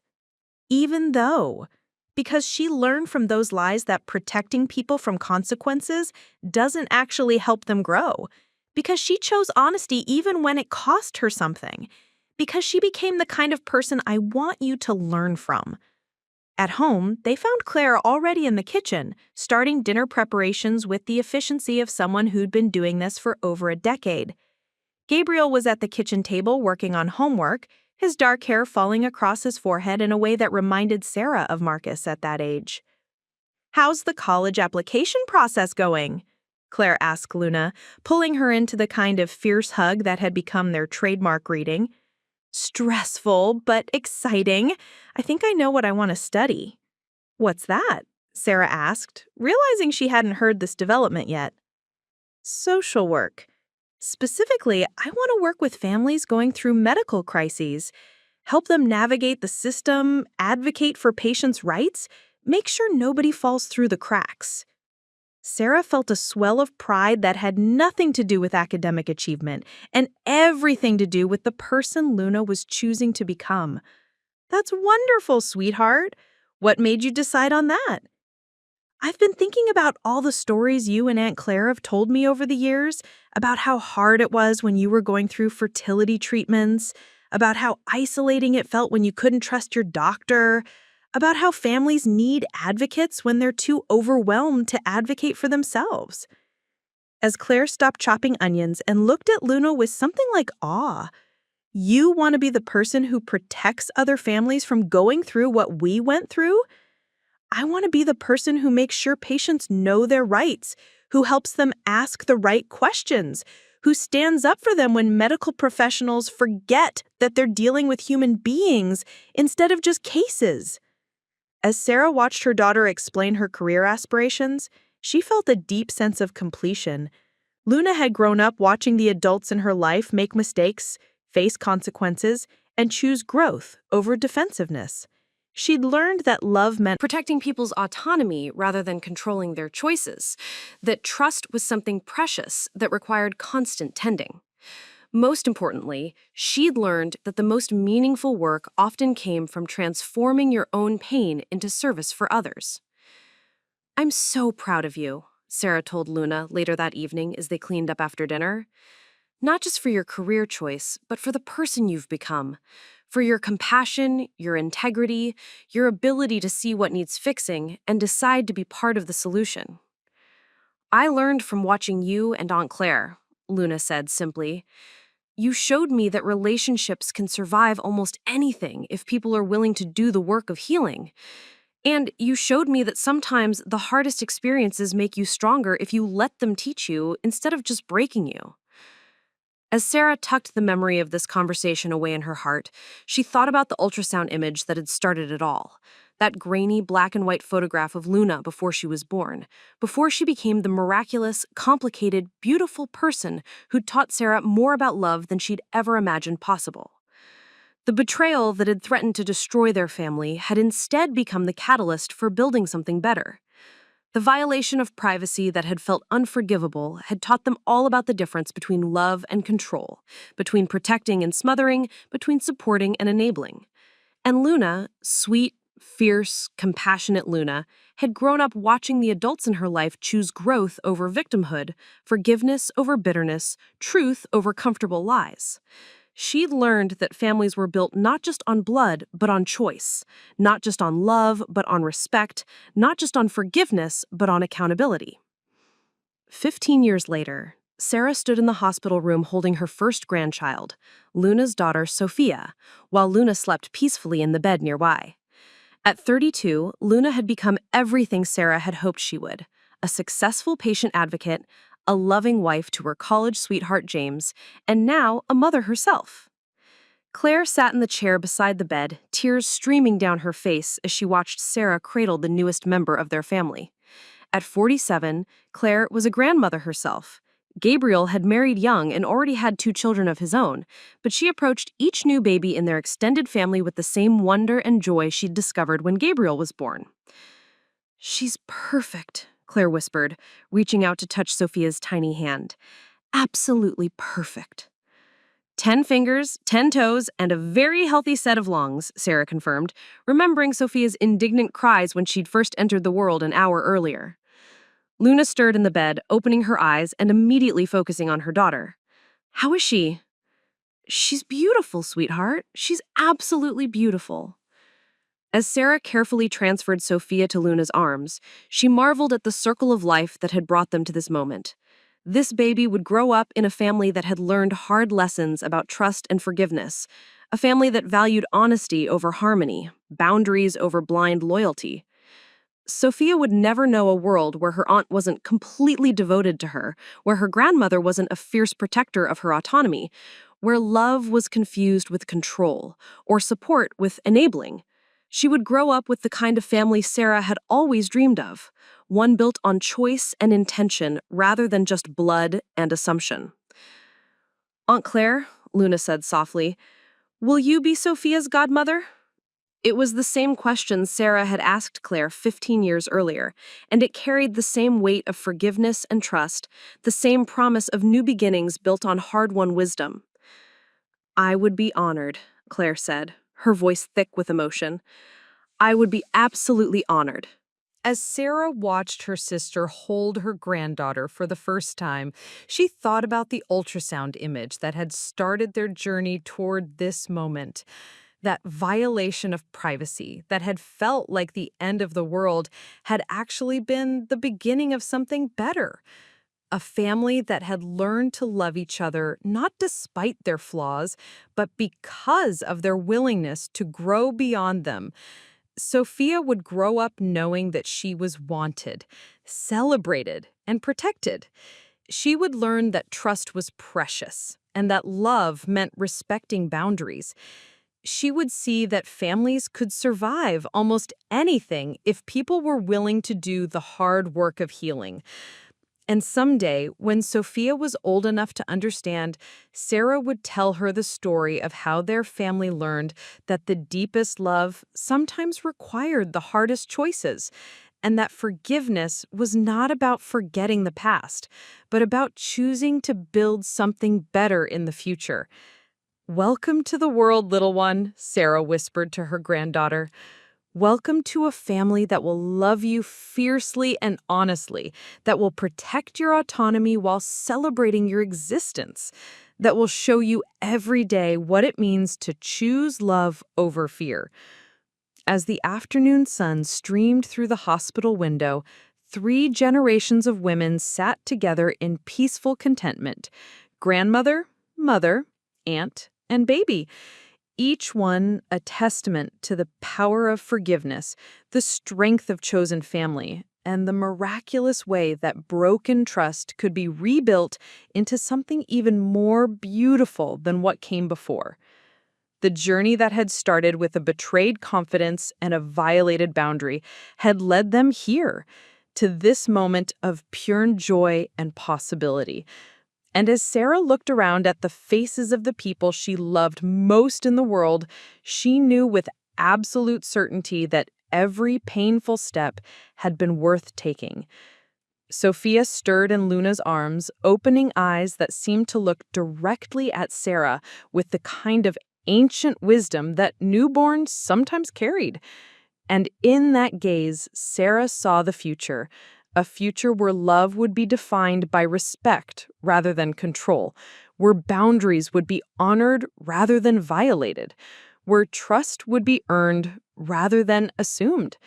Even though. Because she learned from those lies that protecting people from consequences doesn't actually help them grow. Because she chose honesty even when it cost her something. Because she became the kind of person I want you to learn from. At home, they found Claire already in the kitchen, starting dinner preparations with the efficiency of someone who'd been doing this for over a decade. Gabriel was at the kitchen table working on homework, his dark hair falling across his forehead in a way that reminded Sarah of Marcus at that age. "How's the college application process going?" Claire asked Luna, pulling her into the kind of fierce hug that had become their trademark greeting. "Stressful, but exciting. I think I know what I want to study." "What's that?" Sarah asked, realizing she hadn't heard this development yet. "Social work. Specifically, I want to work with families going through medical crises, help them navigate the system, advocate for patients' rights, make sure nobody falls through the cracks." Sarah felt a swell of pride that had nothing to do with academic achievement and everything to do with the person Luna was choosing to become. "That's wonderful, sweetheart. What made you decide on that?" "I've been thinking about all the stories you and Aunt Claire have told me over the years, about how hard it was when you were going through fertility treatments, about how isolating it felt when you couldn't trust your doctor, about how families need advocates when they're too overwhelmed to advocate for themselves." As Claire stopped chopping onions and looked at Luna with something like awe, "You want to be the person who protects other families from going through what we went through? I want to be the person who makes sure patients know their rights, who helps them ask the right questions, who stands up for them when medical professionals forget that they're dealing with human beings instead of just cases." As Sarah watched her daughter explain her career aspirations, she felt a deep sense of completion. Luna had grown up watching the adults in her life make mistakes, face consequences, and choose growth over defensiveness. She'd learned that love meant Protecting people's autonomy rather than controlling their choices, that trust was something precious that required constant tending. Most importantly, she'd learned that the most meaningful work often came from transforming your own pain into service for others. "I'm so proud of you," Sarah told Luna later that evening as they cleaned up after dinner. "Not just for your career choice, but for the person you've become. For your compassion, your integrity, your ability to see what needs fixing and decide to be part of the solution." "I learned from watching you and Aunt Claire," Luna said simply. "You showed me that relationships can survive almost anything if people are willing to do the work of healing. And you showed me that sometimes the hardest experiences make you stronger if you let them teach you instead of just breaking you." As Sarah tucked the memory of this conversation away in her heart, she thought about the ultrasound image that had started it all. That grainy black and white photograph of Luna before she was born, before she became the miraculous, complicated, beautiful person who'd taught Sarah more about love than she'd ever imagined possible. The betrayal that had threatened to destroy their family had instead become the catalyst for building something better. The violation of privacy that had felt unforgivable had taught them all about the difference between love and control, between protecting and smothering, between supporting and enabling. And Luna, sweet, fierce, compassionate Luna, had grown up watching the adults in her life choose growth over victimhood, forgiveness over bitterness, truth over comfortable lies. She'd learned that families were built not just on blood, but on choice, not just on love, but on respect, not just on forgiveness, but on accountability. 15 years later, Sarah stood in the hospital room holding her first grandchild, Luna's daughter Sophia, while Luna slept peacefully in the bed nearby. At 32, Luna had become everything Sarah had hoped she would: a successful patient advocate, a loving wife to her college sweetheart James, and now a mother herself. Claire sat in the chair beside the bed, tears streaming down her face as she watched Sarah cradle the newest member of their family. At 47, Claire was a grandmother herself. Gabriel had married young and already had 2 children of his own, but she approached each new baby in their extended family with the same wonder and joy she'd discovered when Gabriel was born. "She's perfect," Claire whispered, reaching out to touch Sophia's tiny hand. "Absolutely perfect." 10 fingers, 10 toes, and a very healthy set of lungs, Sarah confirmed, remembering Sophia's indignant cries when she'd first entered the world an hour earlier. Luna stirred in the bed, opening her eyes and immediately focusing on her daughter. "How is she?" "She's beautiful, sweetheart. She's absolutely beautiful." As Sarah carefully transferred Sophia to Luna's arms, she marveled at the circle of life that had brought them to this moment. This baby would grow up in a family that had learned hard lessons about trust and forgiveness, a family that valued honesty over harmony, boundaries over blind loyalty. Sophia would never know a world where her aunt wasn't completely devoted to her, where her grandmother wasn't a fierce protector of her autonomy, where love was confused with control, or support with enabling. She would grow up with the kind of family Sarah had always dreamed of, one built on choice and intention rather than just blood and assumption. "Aunt Claire," Luna said softly, "will you be Sophia's godmother?" It was the same question Sarah had asked Claire 15 years earlier, and it carried the same weight of forgiveness and trust, the same promise of new beginnings built on hard-won wisdom. "I would be honored," Claire said, her voice thick with emotion. "I would be absolutely honored." As Sarah watched her sister hold her granddaughter for the first time, she thought about the ultrasound image that had started their journey toward this moment. That violation of privacy that had felt like the end of the world had actually been the beginning of something better. A family that had learned to love each other not despite their flaws, but because of their willingness to grow beyond them. Sophia would grow up knowing that she was wanted, celebrated, and protected. She would learn that trust was precious and that love meant respecting boundaries. She would see that families could survive almost anything if people were willing to do the hard work of healing. And someday, when Sophia was old enough to understand, Sarah would tell her the story of how their family learned that the deepest love sometimes required the hardest choices, and that forgiveness was not about forgetting the past, but about choosing to build something better in the future. "Welcome to the world, little one," Sarah whispered to her granddaughter. "Welcome to a family that will love you fiercely and honestly, that will protect your autonomy while celebrating your existence, that will show you every day what it means to choose love over fear." As the afternoon sun streamed through the hospital window, 3 generations of women sat together in peaceful contentment: grandmother, mother, aunt, and baby. Each one a testament to the power of forgiveness, the strength of chosen family, and the miraculous way that broken trust could be rebuilt into something even more beautiful than what came before. The journey that had started with a betrayed confidence and a violated boundary had led them here, to this moment of pure joy and possibility. And as Sarah looked around at the faces of the people she loved most in the world, she knew with absolute certainty that every painful step had been worth taking. Sophia stirred in Luna's arms, opening eyes that seemed to look directly at Sarah with the kind of ancient wisdom that newborns sometimes carried. And in that gaze, Sarah saw the future, a future where love would be defined by respect rather than control, where boundaries would be honored rather than violated, where trust would be earned rather than assumed.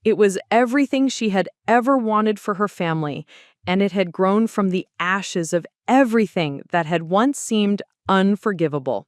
It was everything she had ever wanted for her family, and it had grown from the ashes of everything that had once seemed unforgivable.